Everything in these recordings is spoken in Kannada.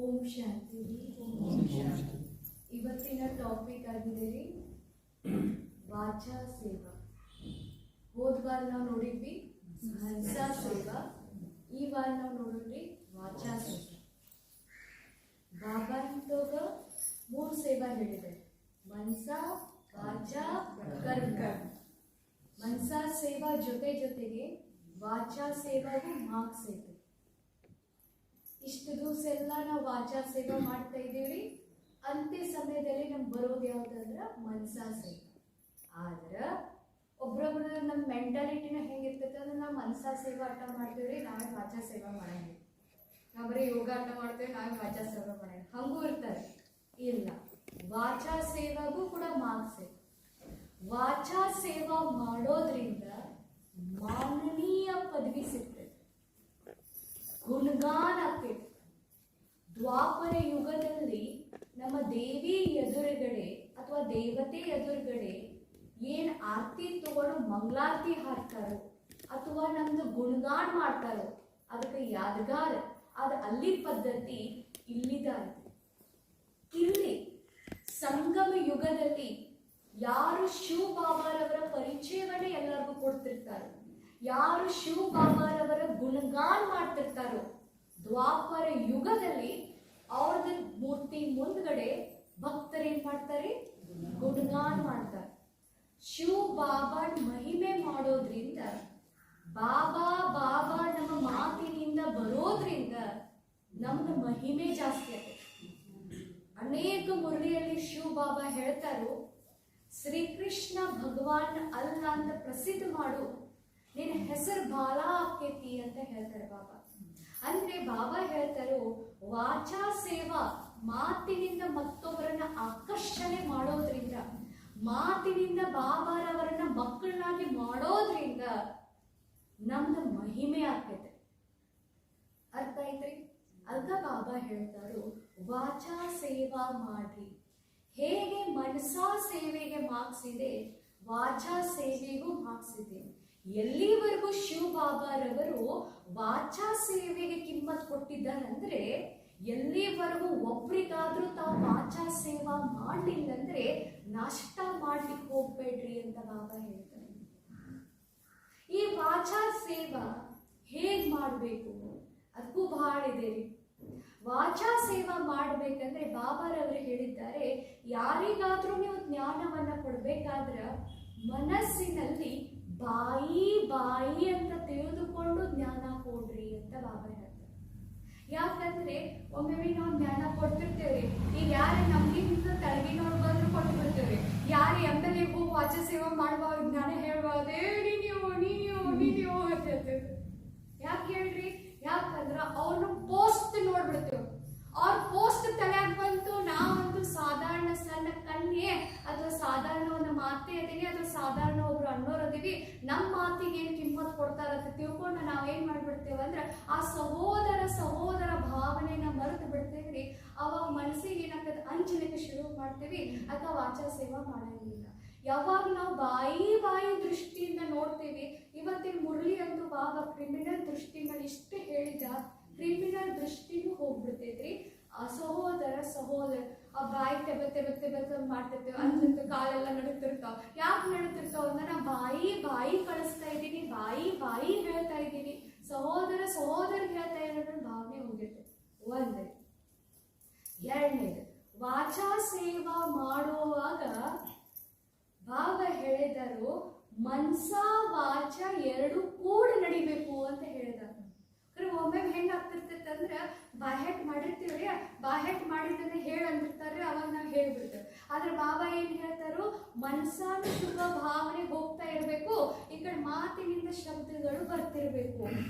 ಓಂ ಶಾಂತಿ ಇವತ್ತಿನ ಟಾಪಿಕ್ ಆಗಿದೆ ರೀ ವಾಚಾ ಸೇವಾ. ಹೋದ ವಾರ ನಾವು ನೋಡಿದ್ವಿ ಹಂಸಾ ಸೇವಾ, ಈ ವಾರ ನಾವು ನೋಡಿದ್ವಿ ವಾಚಾ ಸೇವಾ. ಬಾಬಾ ಇಂತೋಗ 3 ಸೇವಾ ಹೇಳಿದೆ, ಮನ್ಸಾ, ವಾಚಾ, ಕರ್ಮ. ಮನ್ಸಾ ಸೇವಾ ಜೊತೆಗೆ ವಾಚಾ ಸೇವಾಗೂ ಮಾರ್ಕ್ಸ್ ಐತೆ. ಇಷ್ಟು ದಿವಸ ಎಲ್ಲ ನಾವು ವಾಚಾ ಸೇವಾ ಮಾಡ್ತಾ ಇದ್ದೀವಿ. ಅಂತ್ಯ ಸಮಯದಲ್ಲಿ ನಮ್ಗೆ ಬರೋದು ಯಾವ್ದಂದ್ರ ಮನ್ಸಾ ಸೇವಾ. ಆದ್ರೆ ಒಬ್ರೊಬ್ರು ನಮ್ಮ ಮೆಂಟಾಲಿಟಿನ ಹೆಂಗಿರ್ತೈತೆ ಅಂದ್ರೆ ನಾವು ಮನ್ಸಾ ಸೇವಾ ಅರ್ಥ ಮಾಡ್ತೀವ್ರಿ, ನಾವೇ ವಾಚಾ ಸೇವಾ ಮಾಡಂಗಿಲ್ಲ. ನಾವು ಬರೀ ಯೋಗ ಅರ್ಥ ಮಾಡ್ತೇವೆ, ನಾವೇ ವಾಚಾ ಸೇವಾ ಮಾಡಂಗಿಲ್ಲ, ಹಂಗೂ ಇರ್ತಾರೆ. ಇಲ್ಲ, ವಾಚಾ ಸೇವಾಗೂ ಕೂಡ ಮಾರ್ಕ್ಸ್ ಐತೆ. ವಾಚಾ ಸೇವಾ ಮಾಡೋದ್ರಿಂದ ಮಾನನೀಯ ಪದವಿ ಸಿಗ್ತದೆ, ಗುಣಗಾನ ಆಗ್ತೈತೆ. ದ್ವಾಪರ ಯುಗದಲ್ಲಿ ನಮ್ಮ ದೇವಿ ಎದುರುಗಡೆ ಅಥವಾ ದೇವತೆ ಎದುರುಗಡೆ ಏನ್ ಆರತಿ ತಗೊಂಡು ಮಂಗಳಾರತಿ ಹಾಡ್ತಾರೋ ಅಥವಾ ನಮ್ದು ಗುಣಗಾನ ಮಾಡ್ತಾರೋ ಅದಕ್ಕೆ ಯಾದಗಾರ ಅದ ಅಲ್ಲಿ ಪದ್ಧತಿ ಇಲ್ಲಿದ್ದಾರೆ. ಇಲ್ಲಿ ಸಂಗಮ ಯುಗದಲ್ಲಿ ಯಾರು ಶಿವ ಬಾಬಾರವರ ಪರಿಚಯವನ್ನೇ ಎಲ್ಲರಿಗೂ ಕೊಡ್ತಿರ್ತಾರೆ, ಯಾರು ಶಿವ ಬಾಬಾರವರ ಗುಣಗಾನ ಮಾಡ್ತಿರ್ತಾರೋ, ದ್ವಾಪರ ಯುಗದಲ್ಲಿ ಅವ್ರದ್ದು ಮೂರ್ತಿ ಮುಂದ್ಗಡೆ ಭಕ್ತರೇನ್ ಮಾಡ್ತಾರೆ, ಗುಣಗಾನ ಮಾಡ್ತಾರೆ. ಶಿವ ಬಾಬಾನ ಮಹಿಮೆ ಮಾಡೋದ್ರಿಂದ, ಬಾಬಾ ಬಾಬಾ ನಮ್ಮ ಮಾತಿನಿಂದ ಬರೋದ್ರಿಂದ ನಮ್ದು ಮಹಿಮೆ ಜಾಸ್ತಿ ಆಗುತ್ತೆ. ಅನೇಕ ಮುರಳಿಯಲ್ಲಿ ಶಿವ ಬಾಬಾ ಹೇಳ್ತಾರೋ, ಶ್ರೀಕೃಷ್ಣ ಭಗವಾನ್ ಅಲ್ಲ ಅಂತ ಪ್ರಸಿದ್ಧ ಮಾಡು, ನಿನ್ನ ಹೆಸರು ಬಾಲ ಆಕೇತಿ ಅಂತ ಹೇಳ್ತಾರೆ ಬಾಬಾ. ಅಂದ್ರೆ ಬಾಬಾ ಹೇಳ್ತಾರೋ ವಾಚಾ ಸೇವಾ, ಮಾತಿನಿಂದ ಮತ್ತೊಬ್ಬರನ್ನ ಆಕರ್ಷಣೆ ಮಾಡೋದ್ರಿಂದ, ಮಾತಿನಿಂದ ಬಾಬಾರವರನ್ನ ಮಕ್ಕಳನ್ನಾಗಿ ಮಾಡೋದ್ರಿಂದ ನಮ್ದು ಮಹಿಮೆ ಆಗ್ತೈತೆ. ಅರ್ಥ ಐತ್ರಿ? ಅರ್ಧ ಬಾಬಾ ಹೇಳ್ತಾರೋ ವಾಚಾ ಸೇವಾ ಮಾಡ್ರಿ. ಹೇಗೆ ಮನಸಾ ಸೇವೆಗೆ ಮಾರ್ಕ್ಸ್ ಇದೆ, ವಾಚಾ ಸೇವೆಗೂ ಮಾರ್ಕ್ಸ್ ಇದೆ. ಎಲ್ಲಿವರೆಗೂ ಶಿವ ಬಾಬಾರವರು ವಾಚಾ ಸೇವೆಗೆ ಕಿಮ್ಮತ್ ಕೊಟ್ಟಿದ್ದಾರಂದ್ರೆ, ಎಲ್ಲಿವರೆಗೂ ಒಬ್ರಿಗಾದ್ರೂ ತಾವು ವಾಚಾ ಸೇವಾ ಮಾಡಲಿಲ್ಲ ಅಂದ್ರೆ ನಾಷ್ಟ ಮಾಡ್ಲಿಕ್ಕೆ ಹೋಗ್ಬೇಡ್ರಿ ಅಂತ ಬಾಬಾ ಹೇಳ್ತಾರೆ. ಈ ವಾಚಾ ಸೇವಾ ಹೇಗ್ ಮಾಡ್ಬೇಕು ಅದಕ್ಕೂ ಬಹಳ ಇದೆ ರೀ. ವಾಚಾ ಸೇವಾ ಮಾಡ್ಬೇಕಂದ್ರೆ ಬಾಬಾರವರು ಹೇಳಿದ್ದಾರೆ, ಯಾರಿಗಾದ್ರೂ ನೀವು ಜ್ಞಾನವನ್ನ ಕೊಡ್ಬೇಕಾದ್ರ ಮನಸ್ಸಿನಲ್ಲಿ ಬಾಯಿ ಬಾಯಿ ಅಂತ ತಿಳಿದುಕೊಂಡು ಜ್ಞಾನ ಕೊಡ್ರಿ ಅಂತ ಬಾಬಾ ಹೇಳ್ತಾರೆ. ಯಾಕಂದ್ರೆ ಒಮ್ಮೆ ನಾವು ಜ್ಞಾನ ಕೊಡ್ತಿರ್ತೇವ್ರಿ. ಈಗ ಯಾರೇ ನಮ್ಗಿಂತ ತಳಗಿನವ್ರು ಬಂದ್ರು ಕೊಟ್ಟು ಬಿಡ್ತೇವ್ರಿ. ಯಾರು ಎಂಬಲ್ಲಿ ಹೋಗಿ ವಾಚಾ ಸೇವಾ ಮಾಡುವಾಗ ಜ್ಞಾನ ಹೇಳ್ಬಾರ್ದೇ ನೀನು ಅಂತ ಹೇಳ್ತೇವೆ. ಯಾಕೆ ಹೇಳ್ರಿ? ಯಾಕಂದ್ರ ಅವ್ರನ್ನ ಪೋಸ್ಟ್ ನೋಡ್ಬಿಡ್ತೇವೆ. ಅವ್ರ ಪೋಸ್ಟ್ ತಲೆಯಾಗ ಬಂತು, ನಾವಂತೂ ಸಾಧಾರಣ ಸಣ್ಣ ಕನ್ಯೆ ಅಥವಾ ಸಾಧಾರಣ ಒಂದು ಮಾತೆ ಅದೀವಿ ಅಥವಾ ಸಾಧಾರಣ ಒಬ್ರು ಅಣ್ಣೋರ್ ಅದೀವಿ, ನಮ್ಮ ಮಾತಿಗೆ ಏನು ಕಿಮ್ಮತ್ ಕೊಡ್ತಾರ ಅಂತ ತಿಳ್ಕೊಂಡು ನಾವೇನ್ ಮಾಡ್ಬಿಡ್ತೇವೆ ಅಂದ್ರೆ ಆ ಸಹೋದರ ಭಾವನೆನ ಮರೆತು ಬಿಡ್ತೇವ್ರಿ. ಅವಾಗ ಮನಸ್ಸಿಗೆ ಏನಾಗ್ತದೆ, ಅಂಜಲಿಕ್ಕೆ ಶುರು ಮಾಡ್ತೇವಿ ಅಥವಾ ವಾಚಾ ಸೇವಾ ಮಾಡಂಗಿಲ್ಲ. ಯಾವಾಗ ನಾವು ಬಾಯಿ ದೃಷ್ಟಿಯಿಂದ ನೋಡ್ತೀವಿ. ಇವತ್ತಿನ ಮುರಳಿ ಅಂತೂ ಬಾಬಾ ಕ್ರಿಮಿನಲ್ ದೃಷ್ಟಿ ಮೇಲೆ ಇಷ್ಟು ಹೇಳಿದ, ಕ್ರಿಮಿನಲ್ ದೃಷ್ಟಿನೂ ಹೋಗ್ಬಿಡ್ತೈತ್ರಿ. ಆ ಸಹೋದರ ಆ ಬಾಯಿ ತೆಬ ಮಾಡ್ತಿರ್ತೇವೆ, ಅಂಜಂತ ಕಾಲೆಲ್ಲ ನಡುತ್ತಿರ್ತಾವ. ಯಾಕೆ ನಡುತ್ತಿರ್ತಾವ ಅಂದ್ರೆ ನಾ ಬಾಯಿ ಕಳಿಸ್ತಾ ಇದ್ದೀನಿ, ಬಾಯಿ ಹೇಳ್ತಾ ಇದ್ದೀನಿ, ಸಹೋದರ ಹೇಳ್ತಾ ಇರೋದ್ರ ಭಾವನೆ ಹೋಗಿರ್ತೈತೆ. ಒಂದೇ. ಎರಡನೇದು, ವಾಚಾ ಸೇವಾ ಮಾಡುವಾಗ ಬಾಬಾ ಹೇಳಿದರು ಮನ್ಸಾ ವಾಚ ಎರಡು ಕೂಡ ನಡಿಬೇಕು ಅಂತ ಹೇಳಿದ. ಒಮ್ಮೆ ಹೆಂಗ್ ಆಗ್ತಿರ್ತೈತೆ ಅಂದ್ರೆ ಬಾಹೆಟ್ ಮಾಡಿರ್ತೀವ್ರಿ, ಬಾಹೆಟ್ ಮಾಡಿದ್ದನ್ನ ಹೇಳಂದಿರ್ತಾರೆ, ಅವಾಗ ನಾವು ಹೇಳ್ಬಿಡ್ತೇವೆ. ಆದ್ರೆ ಬಾಬಾ ಏನ್ ಹೇಳ್ತಾರೋ, ಮನ್ಸಾನ ಶುಭ ಭಾವನೆ ಹೋಗ್ತಾ ಇರ್ಬೇಕು, ಈ ಕಡೆ ಮಾತಿನಿಂದ ಶಬ್ದಗಳು ಬರ್ತಿರ್ಬೇಕು.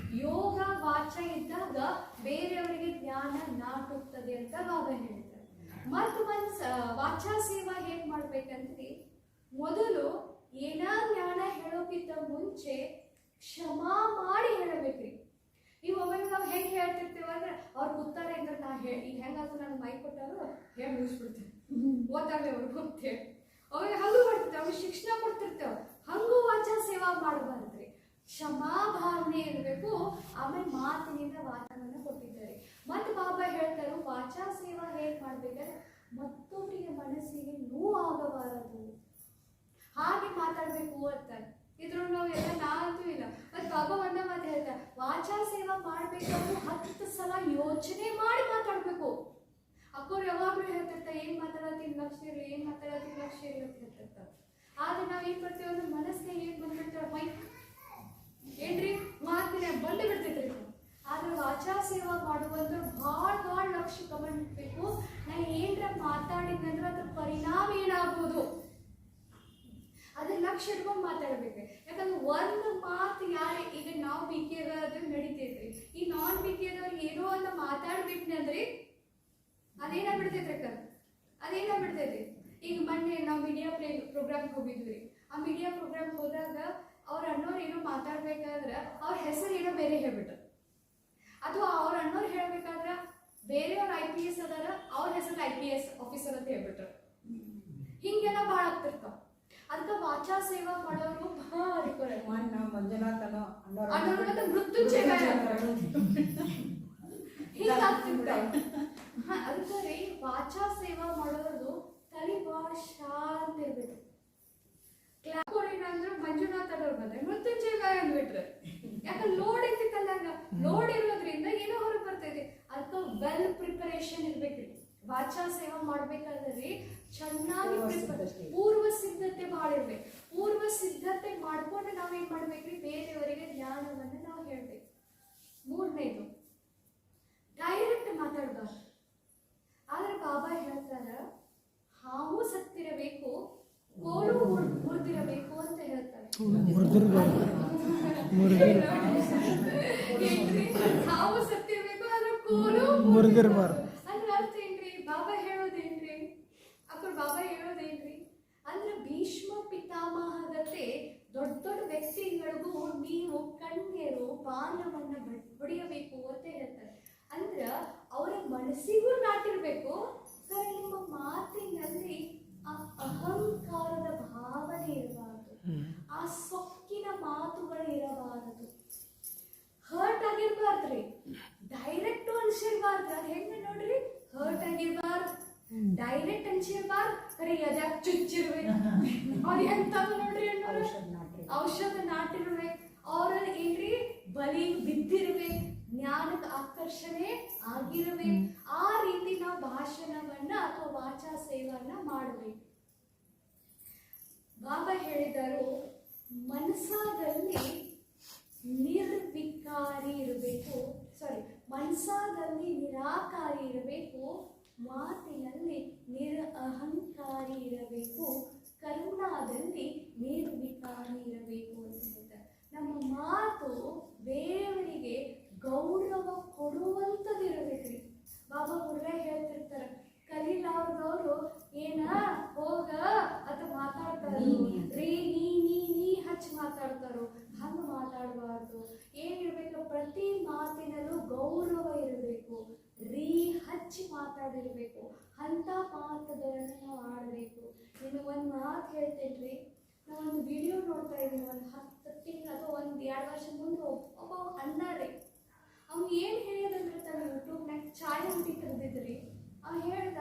ಯೋಗ ವಾಚ ಇದ್ದಾಗ ಬೇರೆಯವರಿಗೆ ಜ್ಞಾನ ನಾಟುತ್ತದೆ ಅಂತ ಬಾಬಾ ಹೇಳ್ತಾರೆ. ಮತ್ತು ವಾಚಾ ಸೇವಾ ಹೇಗ್ ಮಾಡ್ಬೇಕಂದ್ರೆ, ಮೊದಲು ಏನ ಜ್ಞಾನ ಹೇಳೋಕ್ಕಿಂತ ಮುಂಚೆ ಕ್ಷಮಾ ಮಾಡಿ ಹೇಳಬೇಕ್ರಿ. ನೀವು ಒಮ್ಮೆ ನಾವು ಹೆಂಗೆ ಹೇಳ್ತಿರ್ತೇವೆ ಅಂದ್ರೆ, ಅವ್ರು ಕೂತಾರೆ ಅಂದ್ರೆ ನಾ ಈಗ ಹೆಂಗಾದ್ರು ನನಗೆ ಮೈ ಕೊಟ್ಟಾರು ಹೇಳಿ ಮುಗಿಸ್ಬಿಡ್ತೇವೆ, ಓದಾಗಲೇ ಅವ್ರು ಹೋಗ್ತೇವೆ. ಅವಾಗ ಹಂಗೂ ಮಾಡ್ತೇವೆ, ಅವ್ರಿಗೆ ಶಿಕ್ಷಣ ಕೊಡ್ತಿರ್ತೇವೆ. ಹಂಗೂ ವಾಚಾ ಸೇವಾ ಮಾಡಬಾರ್ದ್ರಿ. ಕ್ಷಮಾ ಭಾವನೆ ಇರಬೇಕು. ಆಮೇಲೆ ಮಾತಿನಿಂದ ವಾಚನವನ್ನು ಕೊಟ್ಟಿದ್ದಾರೆ. ಮತ್ತು ಬಾಬಾ ಹೇಳ್ತಾರೆ, ವಾಚ ವಾಚಾ ಸೇವಾ ಹೇಗೆ ಮಾಡ್ಬೇಕಾದ್ರೆ ಮತ್ತೊಬ್ಬರಿಗೆ ಮನಸ್ಸಿಗೆ ನೋವು ಆಗಬಾರದು ಹಾಗೆ ಮಾತಾಡಬೇಕು ಅಂತ. ಇದ್ರೂ ನಾವು ಎಲ್ಲ ನಾನಂತೂ ಇಲ್ಲ. ಮತ್ತು ಬಾಬಾ ಒಂದ ಮಾತು ಹೇಳ್ತಾರೆ, ವಾಚಾ ಸೇವಾ ಮಾಡ್ಬೇಕಾದ್ರೂ 10 ಸಲ ಯೋಚನೆ ಮಾಡಿ ಮಾತಾಡಬೇಕು. ಅಕ್ಕೋರು ಯಾವಾಗಲೂ ಹೇಳ್ತಿರ್ತಾರೆ, ಏನು ಮಾತಾಡತ್ತೀನಿ ಲಕ್ಷ ಇರಲಿ, ಏನು ಮಾತಾಡತ್ತೀನಿ ಲಕ್ಷ ಇರಲಿ ಅಂತ ಹೇಳ್ತಿರ್ತಾರೆ. ಆದರೆ ನಾವು ಏನು ಮಾಡ್ತೀವಿ ಅಂದ್ರೆ ಮನಸ್ಸಿಗೆ ಏನು ಬಂದ್ಬಿಡ್ತಾರೆ, ಮೈಕ್ ಏನ್ರಿ ಮಾತಿನ ಬಂದು ಬಿಡ್ತೈತ್ರಿ. ಆದ್ರೆ ವಾಚಾ ಸೇವಾ ಮಾಡುವಂದ್ರೆ ಭಾಳ ಲಕ್ಷ ಗಮನಿಸಬೇಕು. ನಾನು ಏನರ ಮಾತಾಡಿದ್ನಂದ್ರೆ ಅದ್ರ ಪರಿಣಾಮ ಏನಾಗ್ಬೋದು ಅದ್ರ ಲಕ್ಷ್ಯ ಇಟ್ಕೊಂಡು ಮಾತಾಡ್ಬೇಕು. ಯಾಕಂದ್ರೆ ಒಂದು ಮಾತು ಯಾರು ಈಗ ನಾವು ಬಿ ಕೆ ಆದ್ರೆ ನಡಿತೈತ್ರಿ, ಈ ನಾನ್ ಬಿ ಕೆ ಆದವ್ರಿಗೆ ಏನೋ ಅಂತ ಮಾತಾಡ್ಬಿಟ್ನಂದ್ರಿ ಅದೇನಾಗ್ಬಿಡ್ತೈತ್ರಿ ಅದೇನಾಗ್ಬಿಡ್ತೈತಿ. ಈಗ ಮೊನ್ನೆ ನಾವು ಮೀಡಿಯಾ ಪ್ರೋಗ್ರಾಮ್ಗೆ ಹೋಗಿದ್ವಿ. ಆ ಮೀಡಿಯಾ ಪ್ರೋಗ್ರಾಮ್ ಹೋದಾಗ ಅವ್ರ ಅಣ್ಣವ್ರು ಏನೋ ಮಾತಾಡ್ಬೇಕಾದ್ರೆ ಅವ್ರ ಹೆಸರು ಏನೋ ಬೇರೆ ಹೇಳ್ಬಿಟ್ರು, ಅಥವಾ ಅವ್ರ ಅಣ್ಣವ್ರು ಹೇಳ್ಬೇಕಾದ್ರೆ ಬೇರೆಯವ್ರ IPS ಅದಾರ, ಅವ್ರ ಹೆಸರು IPS ಆಫೀಸರ್ ಅಂತ ಹೇಳ್ಬಿಟ್ರು. ಹಿಂಗೆಲ್ಲ ಭಾಳ ಆಗ್ತಿರ್ತಾವ. ಅದಕ್ಕೆ ವಾಚಾ ಸೇವಾ ಮಾಡೋರು ಭಾರಿ ಮೃತ್ಯುಂಜಯ ಹಿಂಗಾಗ್ತಿರ್ತಾವ. ಅದಕ್ಕೆ ವಾಚಾ ಸೇವಾ ಮಾಡೋದು ತಲೆ ಭಾಳ ಶಾಂತ ಇರ್ಬೇಕು. ಏನಂದ್ರೆ ಮಂಜುನಾಥ್ ಅವ್ರು ಬಂದ್ರೆ ಮೃತ್ಯುಂಜಯ ಗಾಯ ಅಂದ್ಬಿಟ್ರೆ, ಯಾಕಂದ್ರೆ ಲೋಡ್ ಇರ್ತಿತ್ತಲ್ಲ, ಲೋಡ್ ಇರೋದ್ರಿಂದ ಏನೋ ಹೊರಗೆ ಬರ್ತೈತಿ. ಅದಕ್ಕೆ ವೆಲ್ ಪ್ರಿಪರೇಷನ್ ಇರ್ಬೇಕ್ರಿ. ವಾಚಾ ಸೇವಾ ಮಾಡ್ಬೇಕಾದ್ರೆ ಚೆನ್ನಾಗಿ ಪೂರ್ವ ಸಿದ್ಧತೆ ಭಾಳ ಇರ್ಬೇಕು. ಪೂರ್ವ ಸಿದ್ಧತೆ ಮಾಡ್ಕೊಂಡು ನಾವೇನ್ ಮಾಡ್ಬೇಕ್ರಿ, ಬೇರೆಯವರಿಗೆ ಜ್ಞಾನವನ್ನು ನಾವು ಹೇಳ್ಬೇಕು. 3ನೇದು ಡೈರೆಕ್ಟ್ ಮಾತಾಡ್ಬಾರ್ದು. ಆದ್ರೆ ಬಾಬಾ ಹೇಳ್ತಾರ, ಹಾವು ಸತ್ತಿರಬೇಕು, ಕೋಲು ಮುರಿದಿರಬೇಕು ಅಂತ ಹೇಳ್ತಾರೆ. ಹಾವು ಸತ್ತಿರ್ಬೇಕು, ಆದ್ರೆ ಕೋಲು ಮುರಿದಿರಬಾರ್ದು ಅಂದ್ರೆ ಅರ್ಥ ಏನ್ರಿ? ಬಾಬಾ ಹೇಳೋದೇನ್ರಿ? ಬಾಬಾ ಹೇಳೋದೇನ್ರಿ ಅಂದ್ರೆ ಭೀಷ್ಮ ಪಿತಾಮಹಗತೆ ದೊಡ್ಡ ದೊಡ್ಡ ವ್ಯಕ್ತಿಗಳಿಗೂ ನೀವು ಕಣ್ಯರು ಬಾಣವನ್ನ ಹೊಡೆಯಬೇಕು ಅಂತ ಹೇಳ್ತಾರೆ. ಅಂದ್ರ ಅವರ ಮನಸ್ಸಿಗೂ ನಾಟಿರ್ಬೇಕು. ನಿಮ್ಮ ಮಾತಿನಲ್ಲಿ ಆ ಅಹಂಕಾರದ ಭಾವನೆ ಇರಬಾರದು, ಆ ಸೊಕ್ಕಿನ ಮಾತುಗಳು ಇರಬಾರದು, ಹರ್ಟ್ ಆಗಿರ್ಬಾರ್ದ್ರಿ. ಡೈರೆಕ್ಟ್ ಅನ್ಸಿರ್ಬಾರ್ದು. ಅದ್ ಹೆಂಗ ನೋಡ್ರಿ, ಹರ್ಟ್ ಆಗಿರ್ಬಾರ್ದು, ಡೈರೆಕ್ಟ್ ಅನ್ಸಿರ್ಬಾರ್ದು, ಕರೆ ಎದ್ಯಾಗ ಚುಚ್ಚಿರ್ಬೇಕು. ಅವ್ರು ಎಂತವ ನೋಡ್ರಿ ಅನ್ನೋರು ಔಷಧ ನಾಟಿರ್ಬೇಕು. ಅವ್ರಲ್ಲಿ ಏನ್ರಿ ಬಲಿ ಬಿದ್ದಿರ್ಬೇಕು, ಜ್ಞಾನದ ಆಕರ್ಷಣೆ ಆಗಿರ್ಬೇಕು. ಆ ರೀತಿ ನಾವು ಭಾಷಣವನ್ನ ಅಥವಾ ವಾಚಾ ಸೇವನ್ನ ಮಾಡಬೇಕು. ಬಾಬಾ ಹೇಳಿದರು, ಮನಸ್ಸಾದಲ್ಲಿ ನಿರ್ವಿಕಾರಿ ಇರಬೇಕು, ಮನಸ್ಸಾದಲ್ಲಿ ನಿರಾಕಾರಿ ಇರಬೇಕು, ಮಾತಿನಲ್ಲಿ ಅಹಂಕಾರಿ ಇರಬೇಕು, ಕರುಣಾದಲ್ಲಿ ನಿರ್ವಿಕಾರಿ ಇರಬೇಕು ಅಂತ ಹೇಳ್ತಾರೆ. ನಮ್ಮ ಮಾತು ಬೇರೆಯವರಿಗೆ ಗೌರವ ಕೊಡುವಂಥದ್ದಿರಬೇಕ್ರಿ. ಬಾಬಾ ಮುರ್ರೆ ಹೇಳ್ತಿರ್ತಾರೆ, ಕಲೀಲಾರ್ದವ್ರು ಏನ ಹೋಗ ಅಂತ ಮಾತಾಡ್ತಾರೋ, ರೀ ನೀ ಹಚ್ಚಿ ಮಾತಾಡ್ತಾರೋ, ಹಂಗೆ ಮಾತಾಡಬಾರ್ದು. ಏನಿರ್ಬೇಕು, ಪ್ರತಿ ಮಾತಿನಲ್ಲೂ ಗೌರವ ಇರಬೇಕು, ರೀ ಹಚ್ಚಿ ಮಾತಾಡಿರ್ಬೇಕು. ಅಂತ ಮಾತುಗಳನ್ನು ನಾವು ಆಡಬೇಕು. ಇನ್ನು ಒಂದು ಮಾತು ಹೇಳ್ತೇನ್ರಿ, ನಾವು ಒಂದು ವಿಡಿಯೋ ನೋಡ್ತಾ ಇದ್ದೀನಿ, ಒಂದು 10 ತಿಂಗಳು ಅಥವಾ 1-2 ವರ್ಷ ಮುಂದೆ ಒಬ್ಬ ಅಣ್ಣ ರೀ, ಅವ್ನು ಏನು ಹೇಳಿದಂದ್ರೆ ತನ್ನ ಯೂಟ್ಯೂಬ್ನಾಗ ಚಾಯ್ ಅಂಗಡಿ ತೆಗೆದಿದ್ರಿ. ಅವ್ನು ಹೇಳ್ದ,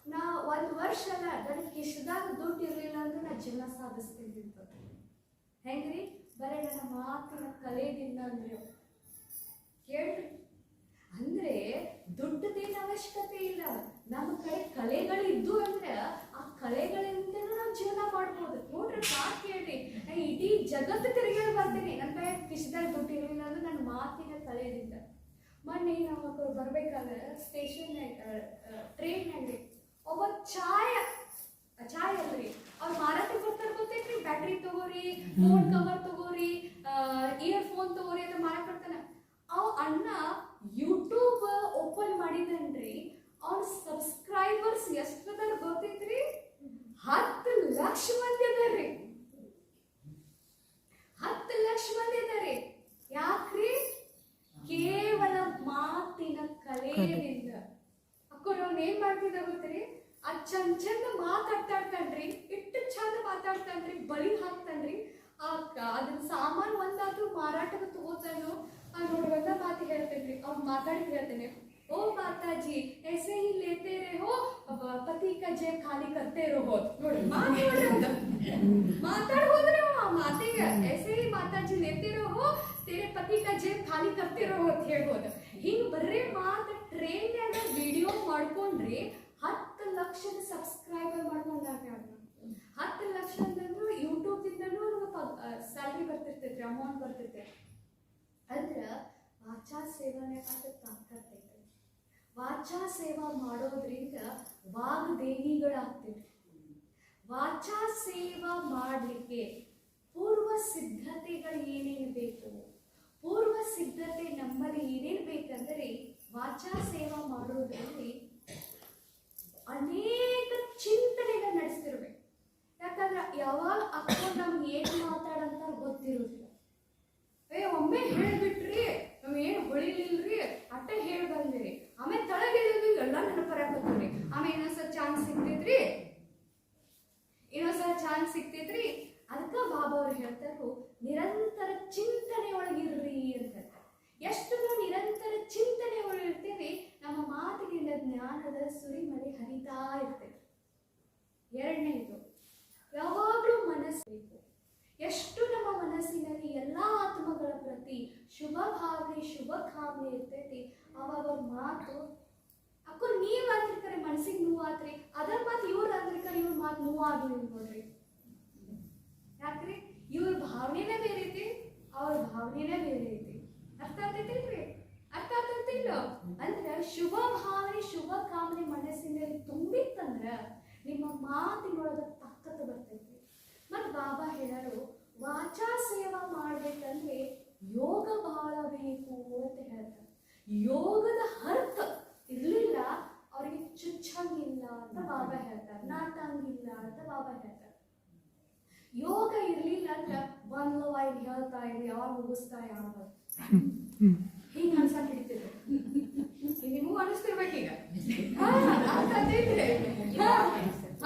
ನಾ 1 ವರ್ಷ ಅಲ್ಲ, ನನಗೆ ಕಿಶದಾಗ ದುಡ್ಡು ಇರಲಿಲ್ಲ ಅಂದ್ರೆ ನಾ ಜೀವನ ಸಾಧಿಸ್ತಿದ್ದಿತ್ತು. ಹೆಂಗ್ರಿ? ಬರೀ ನನ್ನ ಮಾತಿನ ಕಲೆದಿಂದ ಅಂದ್ರೆ ಕೇಳ್ರಿ. ಅಂದ್ರೆ ದುಡ್ಡದೇನು ಅವಶ್ಯಕತೆ ಇಲ್ಲ, ನಮ್ಮ ಕಡೆ ಕಲೆಗಳಿದ್ದು ಅಂದ್ರೆ ಆ ಕಲೆಗಳಿಂದ ನಾವು ಜೀವನ ಮಾಡ್ಬೋದು. ನೋಡ್ರಿ, ಮಾತು ಕೇಳ್ರಿ, ನಾನು ಇಡೀ ಜಗತ್ತು ತಿರುಗಾಡಿ ಬರ್ತೀನಿ, ನನ್ನ ಕೈ ಕಿಶದಾಗ ದುಡ್ಡು ಇರಲಿಲ್ಲ ಅಂದ್ರೆ ನನ್ನ ಮಾತಿನ ಕಲೆಯಿಂದ. ಮೊನ್ನೆ ನಾವು ಬರ್ಬೇಕಾದ್ರೆ ಟ್ರೈನ್ಯಾಗ್ರಿ ಒಬ್ಬ ಚಾಯ್ ಅಲ್ರಿ, ಅವ್ರು ಮಾರಾಟಕ್ಕೆ ಬರ್ತಾರೆ ಗೊತ್ತೈತ್ರಿ. ಬ್ಯಾಟ್ರಿ ತಗೋರಿ, ಫೋನ್ ಕವರ್ ತಗೋರಿ, ಇಯರ್ಫೋನ್ ತಗೋರಿ ಅಂತ ಮಾರಾಟ ಬರ್ತಾನೆ. ಅವ್ ಅಣ್ಣ ಯೂಟ್ಯೂಬ್ ಓಪನ್ ಮಾಡಿದನ್ರಿ, ಅವ್ರ ಸಬ್ಸ್ಕ್ರೈಬರ್ಸ್ ಎಷ್ಟದಾರ ಗೊತ್ತೈತ್ರಿ? 10 ಲಕ್ಷ ಮಂದಿ ಅದಾರ್ರಿ. 10 ಲಕ್ಷ ಮಂದಿ ಅದಾರಿ. ಯಾಕ್ರಿ? ಕೇವಲ ಮಾತಿನ ಕಲೆಯಿಂದ. ಅಕ್ಕೋರು ಅವ್ನು ಏನ್ ಮಾಡ್ತಿದ್ದ ಗೊತ್ತ್ರಿ? ಚಂದ ಮಾತಾಡ್ತಾಡ್ತಾನ್ರಿ, ಇಟ್ಟು ಚಂದ ಮಾತಾಡ್ತಾನ್ರಿ, ಬಳಿ ಹಾಕ್ತಾನ್ರಿ. ಅದನ್ನ ಸಾಮಾನು ಒಂದಾದ್ರೂ ಮಾರಾಟಕ್ಕೆ ತಗೋತಾನೋ. ನೋಡಿ, ಒಂದ ಮಾತು ಹೇಳ್ತೇನ್ರಿ, ಅವ್ನು ಮಾತಾಡಿ ಹೇಳ್ತೇನೆ, ಓ ಮಾತಾಜಿ ಮಾತಾಜಿ ऐसे ही लेते रहो पति का जेब खाली करते रहो ನೋಡಿ ಮಾತಾಡ್ ಹೋದ್ರೆ ಮಾತಿಗೆ ऐसे ही ಮಾತಾಜಿ लेते रहो तेरे पति का जेब खाली करते रहो ಅಂತ ಹೇಳ್ಬೋದು. ಹಿಂಗ್ ಬರ್ರೆ ಮಾತು ಟ್ರೈನ್ಯಾಗ ವಿಡಿಯೋ ಮಾಡ್ಕೊಂಡ್ರಿ 10 ಲಕ್ಷದ ಸಬ್ಸ್ಕ್ರೈಬರ್ ಮಾಡ್ಕೊಂಡಾಗ 10 ಲಕ್ಷ ಅಂತಂದ್ರು ಯೂಟ್ಯೂಬ್ದಿಂದನೂ ಸ್ಯಾಲ್ರಿ ಬರ್ತಿರ್ತೈತ್ರಿ, ಅಮೌಂಟ್ ಬರ್ತೈತೆ. ಅಂದ್ರ ವಾಚಾ ಸೇವನೆ ಅಂತ ತಾಕತ್ತೈತೆ. ವಾಚಾ ಸೇವಾ ಮಾಡೋದ್ರಿಂದ ವಾಗ್ದೇವಿಗಳಾಗ್ತೀವಿ. ವಾಚಾ ಸೇವಾ ಮಾಡಲಿಕ್ಕೆ ಪೂರ್ವ ಸಿದ್ಧತೆಗಳು ಏನೇನು ಬೇಕು? ಪೂರ್ವ ಸಿದ್ಧತೆ ನಮ್ಮಲ್ಲಿ ಏನೇನು ಬೇಕಂದರೆ ವಾಚಾ ಸೇವಾ ಮಾಡೋದ್ರಲ್ಲಿ ಅನೇಕ ಚಿಂತನೆಗಳು ನಡೆಸ್ತಿರ್ಬೇಕು. ಯಾಕಂದ್ರೆ ಯಾವಾಗ ಅಕ್ಕೊಂಡು ನಮ್ಗೆ ಏನು ಮಾತಾಡಂತ ಗೊತ್ತಿರೋದಿಲ್ಲ. ಒಮ್ಮೆ ಹೇಳ್ಬಿಟ್ರಿ ನಮ್ಗೆ ಏನು ಹೊಳಿಲಿಲ್ರಿ, ಅಟ್ಟ ಹೇಳಿ ಬಂದಿರಿ, ಆಮೇಲೆ ತಳಗಿಳಿದ್ವಿ ಎಲ್ಲ ನೆನಪರಾಕತ್ತೀರಿ. ಆಮೇಲೆ ಇನ್ನೊಂದ್ಸಲ ಚಾನ್ಸ್ ಸಿಗ್ತೈತ್ರಿ. ಅದಕ್ಕೆ ಬಾಬಾ ಅವ್ರು ಹೇಳ್ತಾರು ನಿರಂತರ ಚಿಂತನೆ ಒಳಗಿರ್ರಿ ಅಂತ ಹೇಳ್ತಾರೆ. ಎಷ್ಟು ನಾವು ನಿರಂತರ ಚಿಂತನೆ ಒಳಗಿರ್ತೀವಿ ನಮ್ಮ ಮಾತಿನಿಂದ ಜ್ಞಾನದ ಸುರಿಮಳೆ ಹರಿತಾ ಇರ್ತೇವೆ. ಎರಡನೇದು ಯಾವಾಗಲೂ ಮನಸ್ಸು ಬೇಕು. ಎಷ್ಟು ನಮ್ಮ ಮನಸ್ಸಿನಲ್ಲಿ ಎಲ್ಲ ಆತ್ಮಗಳ ಪ್ರತಿ ಶುಭ ಭಾವನೆ ಶುಭ ಕಾಮನೆ ಇರ್ತೈತಿ, ಅವಾಗ ಅವ್ರ ಮಾತು ಅಕ್ಕೋ ನೀವ್ ಅಂದ್ರಿಕರೆ ಮನಸ್ಸಿಗೆ ನೋವಾತ್ರಿ, ಅದರ ಮಾತು ಇವ್ರು ಅಂದ್ರಿಕರೆ ಇವ್ರ ಮಾತು ನೋವಾಗ್ಲಿ ನೋಡ್ರಿ. ಯಾಕ್ರಿ ಇವ್ರ ಭಾವನೆನೇ ಬೇರೆ ಐತಿ, ಅವ್ರ ಭಾವನೆನೇ ಬೇರೆ ಐತಿ. ಅರ್ಥ ಆಗ್ತೈತಿಲ್ರಿ? ಅರ್ಥ ಆಗ್ತೈತಿಲ್ಲ ಅಂದ್ರೆ ಶುಭ ಭಾವನೆ ಶುಭ ಕಾಮನೆ ಮನಸ್ಸಿನಲ್ಲಿ ತುಂಬಿತ್ತಂದ್ರ ನಿಮ್ಮ ಮಾತಿನೊಳಗ ತಾಕತ್ತು ಬರ್ತೈತಿ. ಮತ್ ಬಾಬಾ ಹೇಳರು ವಾಚಾ ಸೇವಾ ಮಾಡ್ಬೇಕಂದ್ರೆ ಯೋಗ ಬಹಳ ಬೇಕು ಅಂತ ಹೇಳ್ತಾರೆ. ಯೋಗದ ಅರ್ಥ ಇರ್ಲಿಲ್ಲ ಅವ್ರಿಗೆ ಚುಚ್ಚಂಗಿಲ್ಲ ಅಂತ ಬಾಬಾ ಹೇಳ್ತಾರೆ, ನಾಟಂಗಿಲ್ಲ ಅಂತ ಬಾಬಾ ಹೇಳ್ತಾರೆ. ಯೋಗ ಇರ್ಲಿಲ್ಲ ಅಂದ್ರೆ ಒಂದ್ ಲೈನ್ ಹೇಳ್ತಾ ಇದೆ, ಯಾವಾಗ ಮುಗಿಸ್ತಾ ಯಾವಾಗ ಹಿಂಗ ಅನ್ಸಕ್ ಹಿಡಿತಿದ್ರು. ನಿಮಗೂ ಅನಿಸ್ತಿರ್ಬೇಕೀಗ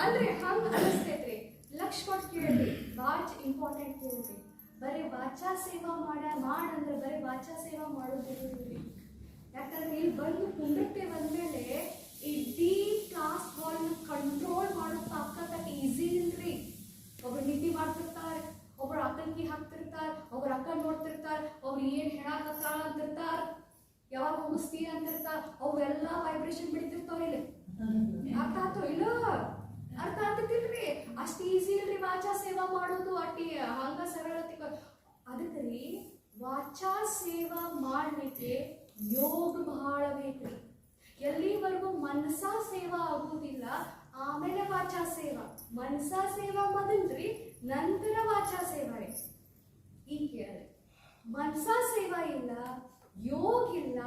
ಅಂದ್ರೆ ಹಂಗ ಅನಿಸ್ತೈತ್ರಿ. ಲಕ್ಷ ಕೊಟ್ಟು ಕೇಳ್ರಿ, ಭಾಳ ಇಂಪಾರ್ಟೆಂಟ್ ಕೇಳ್ರಿ. ಬರೀ ವಾಚಾ ಸೇವಾ ಮಾಡಂದ್ರೆ ಬರೀ ವಾಚಾ ಸೇವಾ ಮಾಡೋದಿಲ್ಲ. ಯಾಕಂದ್ರೆ ಇಲ್ಲಿ ಬಂದು ಕುಂಡಿರ್ತೇವೆ ಅಂದ್ಮೇಲೆ ಇಡೀ ಕ್ಲಾಸ್ ಹಾಲ್ನ ಕಂಟ್ರೋಲ್ ಮಾಡೋ ತಾಕತ್ತ ಈಸಿ ಇಲ್ರಿ. ಒಬ್ರು ನಿದ್ದೆ ಮಾಡ್ತಿರ್ತಾರೆ, ಒಬ್ರು ಆತಂಕಿ ಹಾಕ್ತಿರ್ತಾರೆ, ಒಬ್ರು ಅಕ್ಕ ನೋಡ್ತಿರ್ತಾರೆ, ಅವ್ರು ಏನ್ ಹೇಳಾಕತ್ತಾಳ ಅಂತಿರ್ತಾರ, ಯಾವಾಗ ಮುಗಿಸ್ತೀರ ಅಂತಿರ್ತಾರ, ಅವೆಲ್ಲ ವೈಬ್ರೇಷನ್ ಬಿಡ್ತಿರ್ತಾವ. ಇಲ್ಲಿ ಅರ್ಥ ಆಯ್ತು ಇಲ್ಲ? ಅರ್ಥ ಆಗ್ತಿಲ್ರಿ? ಅಷ್ಟು ಈಸಿ ಇಲ್ರಿ ವಾಚಾ ಸೇವಾ ಮಾಡೋದು, ಅಟ್ಟಿ ಹಂಗ ಸರಳತೆ. ಅದಕ್ಕೆ ರೀ ವಾಚಾ ಸೇವಾ ಮಾಡ್ಲಿಕ್ಕೆ ಯೋಗ ಬಹಳ ಬೇಕ್ರಿ. ಎಲ್ಲಿವರೆಗೂ ಮನಸಾ ಸೇವಾ ಆಗುವುದಿಲ್ಲ, ಆಮೇಲೆ ವಾಚಾ ಸೇವಾ. ಮನಸಾ ಸೇವಾ ಮೊದಲ್ರಿ, ನಂತರ ವಾಚಾ ಸೇವಾ ರೀ. ಈಗ ಕೇಳಿ, ಮನಸಾ ಸೇವಾ ಇಲ್ಲ, ಯೋಗ ಇಲ್ಲ,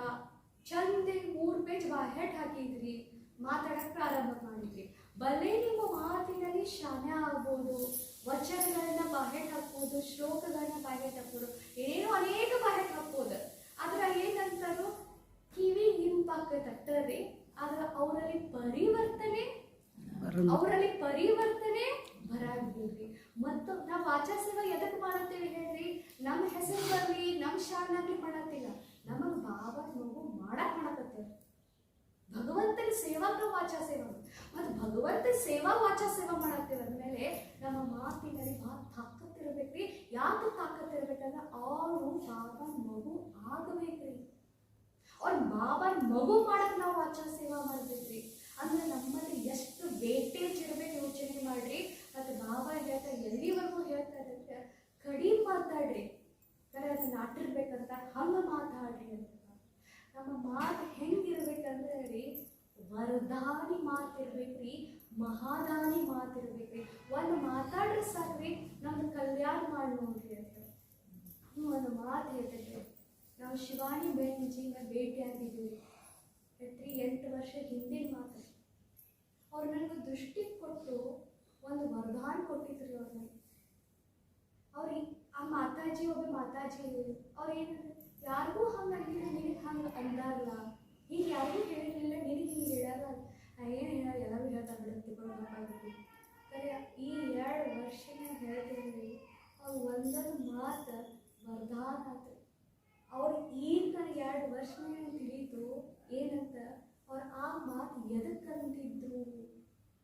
ಚಂದೆ 3 ಪೇಜ್ ಬಾಹೆಟ್ ಹಾಕಿದ್ರಿ, ಮಾತಾಡಕ್ ಪ್ರಾರಂಭ ಮಾಡಿದ್ರಿ. ಭಲೆ ನಿಮ್ಮ ಮಾತಿನಲ್ಲಿ ಶಾನೆ ಆಗ್ಬೋದು, ವಚನಗಳನ್ನ ಬಾಹೆಟ್ ಹಾಕ್ಬೋದು, ಶ್ಲೋಕಗಳನ್ನ ಬಾಹೆಟ್ ಹಾಕ್ಬೋದು, ಏನೋ ಅನೇಕ ಬಾಹೆಟ್ ಹಾಕ್ಬೋದು. ಆದ್ರ ಏನಂತಾರು ಕಿವಿ ಇಂಪಾಕ ತಟ್ಟರಿ, ಆದ್ರ ಅವರಲ್ಲಿ ಪರಿವರ್ತನೆ ಬರಾಗ್ಬಿಡ್ರಿ. ಮತ್ತು ನಾವು ವಾಚಾ ಸೇವಾ ಎದಕ್ಕೆ ಮಾಡತ್ತೇವೆ ಹೇಳ್ರಿ? ನಮ್ಮ ಹೆಸರು ಬರ್ಲಿ, ನಮ್ಮ ಶಾನಾಗ್ಲಿ ಮಾಡತ್ತಿಲ್ಲ, ನಮಗ್ ಬಾಬಾ ಮಗು ಮಾಡಕ್ ಮಾಡಕತ್ತೇವೆ. ಭಗವಂತನ ಸೇವಾಕ ವಾಚಾ ಸೇವಾ, ಮತ್ತು ಭಗವಂತ ಸೇವಾ ವಾಚಾ ಸೇವಾ ಮಾಡತ್ತೇವೆ ಅಂದ್ಮೇಲೆ ನಮ್ಮ ಮಾತಿನಲ್ಲಿ ಭಾಳ ತಾಕತ್ತಿರ್ಬೇಕ್ರಿ. ಯಾಕೆ ತಾಕತ್ತಿರ್ಬೇಕಂದ್ರೆ ಅವರು ಬಾಬಾ ಮಗು ಆಗಬೇಕ್ರಿ. ಅವ್ರ ಬಾಬಾ ಮಗು ಮಾಡಕ್ ನಾವು ವಾಚಾ ಸೇವಾ ಮಾಡ್ಬೇಕ್ರಿ. ಅಂದ್ರೆ ನಮ್ಮಲ್ಲಿ ಎಷ್ಟು ವೇಟೇಜ್ ಇರ್ಬೇಕು ಯೋಚನೆ ಮಾಡ್ರಿ. ಮತ್ತೆ ಬಾಬಾ ಹೇಳ್ತಾರೆ ಎಲ್ಲಿವರೆಗೂ ಹೇಳ್ತಾರೆ ಅಂದ್ರೆ ಕಡಿಮೆ ಮಾತಾಡ್ರಿ, ಕರೆ ಅದನ್ನ ನಾಟಿರ್ಬೇಕಂತ ಹಂಗ ಮಾತಾಡ್ರಿ ಅಂತ. ನಮ್ಮ ಮಾತು ಹೆಂಗಿರ್ಬೇಕಂದ್ರೆ ರೀ ವರದಾನಿ ಮಾತಿರ್ಬೇಕ್ರಿ, ಮಹಾದಾನಿ ಮಾತಿರ್ಬೇಕ್ರಿ. ಒಂದು ಮಾತಾಡ್ರಿ ಸಾಕ್ರಿ, ನಮ್ದು ಕಲ್ಯಾಣ ಮಾಡಿ ನೋಡ್ರಿ ಅಂತ ಒಂದು ಮಾತು ಹೇಳ್ತೈತೆ. ನಾವು ಶಿವಾನಿ ಬೆಂಜಿನ ಭೇಟಿಯಾಗಿದ್ದೀವಿ 8 ವರ್ಷ ಹಿಂದಿನ ಮಾತು. ಅವ್ರು ನನಗೆ ದೃಷ್ಟಿ ಕೊಟ್ಟು ಒಂದು ವರದಾನ ಕೊಟ್ಟಿದ್ರು. ಅವ್ರಿಗೆ ಆ ಮಾತಾಜಿ ಒಬ್ಬ ಮಾತಾಜಿ ಅವ್ರು ಏನಂದ್ರೆ ಯಾರಿಗೂ ಹಂಗೆ ಅಂದಿಲ್ಲ, ನಿನಗೆ ಹಂಗೆ ಅಂದಾರಲ್ಲ, ಈಗ ಯಾರಿಗೂ ಹೇಳಿರಲಿಲ್ಲ, ನಿನಗೆ ಹಿಂಗೆ ಹೇಳ್ಯಾರ. ಏನು ಹೇಳ ಎಲ್ಲರೂ ಹೇಳ್ತಾರೆ ಬಿಡುತ್ತಿಕೊಳ್ಳಬೇಕಾಗಿತ್ತು. ಸರಿ ಈ 2 ವರ್ಷನೇ ಹೇಳ್ತಿದ್ವಿ. ಅವ್ರು ಒಂದೊಂದು ಮಾತು ವರದಾನ ಆಯ್ತು. ಅವ್ರು ಈಗ ನನಗೆ 2 ವರ್ಷನೇ ತಿಳಿತು ಏನಂತ. ಅವ್ರು ಆ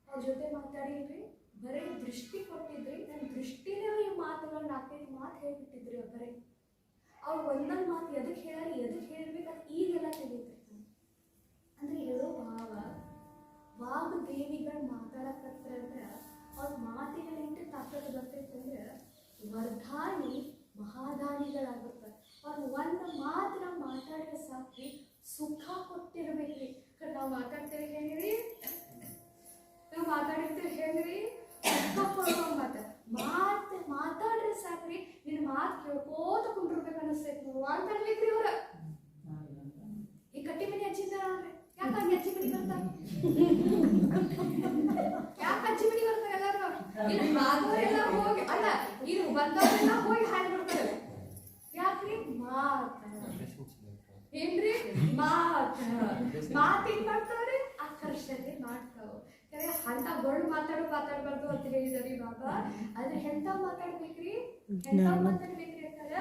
ಅವ್ರ ಜೊತೆ ಮಾತಾಡಿದ್ರಿ, ಬರೀ ದೃಷ್ಟಿ ಕೊಟ್ಟಿದ್ರಿ, ನನ್ನ ದೃಷ್ಟಿನೇ ಈ ಮಾತುಗಳು 4-5 ಮಾತು ಹೇಳ್ಬಿಟ್ಟಿದ್ರಿ ಬರೀ. ಅವ್ರು ಒಂದೊಂದು ಮಾತು ಎದಕ್ಕೆ ಹೇಳಾರಿ, ಎದಕ್ಕೆ ಹೇಳ್ಬೇಕು ಅದು ಈಗೆಲ್ಲ ತಿಳಿಯುತ್ತೆ. ಅಂದ್ರೆ ಹೇಳೋ ಭಾವ, ವಾಗ್ದೇವಿಗಳು ಮಾತಾಡಕತ್ತಂದ್ರೆ ಅವ್ರ ಮಾತಿಗಳಿಂದ ತಾಕತ್ತು ಬರ್ತೈತಂದ್ರೆ ವರ್ಧಾನಿ ಮಹಾದಾನಿಗಳಾಗುತ್ತೆ. ಅವ್ರು ಒಂದು ಮಾತ್ರ ಮಾತಾಡಿದ್ರೆ ಸಾಕ್ರಿ, ಸುಖ ಕೊಟ್ಟಿರ್ಬೇಕ್ರಿ. ನಾವು ಮಾತಾಡ್ತೇವೆ ಹೆಂಗ್ರಿ, ನಾವು ಮಾತಾಡಿರ್ತೀವಿ ಹೆಂಗ್ರಿ, ಸುಖ ಕೊಡುವ ಮಾತಾಡ್ರೆ ಸಾಕ್ರಿ, ನಿನ್ನ ಮಾತು ಕೇಳ್ಕೋತ ಕುಂಡಿರ್ಬೇಕು ಅನಿಸ್ತೈತಿ ನೀವು ಅಂತ ಅನ್ಬೇಕ್ರಿ ಅವ್ರ. ಈ ಕಟ್ಟಿ ಮನೆ ಹಚ್ಚಿದ್ದಾರ ಅಂದ್ರೆ ಯಾಕೆ ಹಂಗೆ ಹಚ್ಚಿ ಮನೆ ಬರ್ತಾರ, ಯಾಕೆ ಹಚ್ಚಿ ಮನೆ ಬರ್ತಾರೆ ಎಲ್ಲರೂ? ಇಲ್ಲಿ ಆದವರೆಲ್ಲ ಹೋಗಿ ಅಲ್ಲ, ಇಲ್ಲಿ ಬಂದವರೆಲ್ಲ ಹೋಗಿ ಹಾಡಿ ಬರ್ತಾರೆ. ಯಾಕ್ರಿ? ಏನ್ರಿ ಮಾತೇನ್ ಮಾಡ್ತಾವ್ರಿ, ಆಕರ್ಷಣೆ ಮಾಡ್ತಾವ. ಅಂತ ಗೊಳ್ಳು ಮಾತಾಡಬಾರ್ದು ಅಂತ ಹೇಳಿದ್ರಿ ಬಾಬಾ. ಆದ್ರೆ ಎಂತ ಮಾತಾಡ್ಬೇಕ್ರಿ, ಎಂತ ಮಾತಾಡ್ಬೇಕ್ರಿ ಅಂತಾರ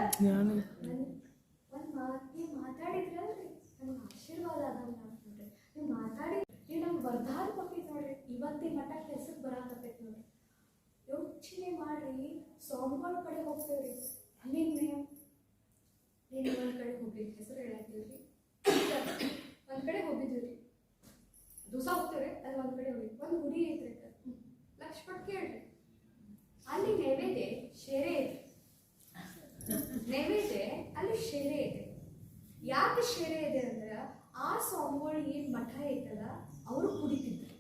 ಒಂದ್ ನೀವು ಮಾತಾಡಿದ್ರಲ್ರಿ ನಮ್ಗೆ ಆಶೀರ್ವಾದ ಅದ ನೋಡ್ರಿ. ನೀವು ಮಾತಾಡಿ ನೀವು ನಮ್ಗೆ ವರದಾನ ಕೊಟ್ಟಿದ್ ನೋಡ್ರಿ, ಇವತ್ತಿನ ಮಠ ಕೆಲ್ಸಕ್ಕೆ ಬರಾಕತ್ತೈತಿ ನೋಡ್ರಿ. ಯೋಚನೆ ಮಾಡ್ರಿ, ಸ್ವಾಮಿಗಳ ಕಡೆ ಹೋಗ್ತೇವ್ರಿ, ನಿನ್ನೆ ಒಂದ್ ಕಡೆ ಹೋಗಿದ್ವಿ, ಹೆಸರು ಹೇಳಾಕಿಲ್ರಿ, ಒಂದ್ ಕಡೆ ಹೋಗಿದ್ವಿ ದಿವಸ ಹೋಗ್ತೇವ್ರಿ. ಅದು ಒಂದ್ ಕಡೆ ಹೋಗಿ ಒಂದು ಗುಡಿ ಐತ್ರಿ, ಲಕ್ಷ್ಮಣ ಕೇಳ್ರಿ, ಅಲ್ಲಿ ನೈವೇದ್ಯ ಶೇರೆ ಇದೆ, ನೈವೇದ್ಯ ಅಲ್ಲಿ ಶೇರೆ ಇದೆ. ಯಾಕೆ ಶೇರೆ ಇದೆ ಅಂದ್ರೆ ಆ ಸ್ವಾಮಿಗಳು ಏನ್ ಮಠ ಐತಲ್ಲ ಅವರು ಕುಡಿತಿದ್ರು,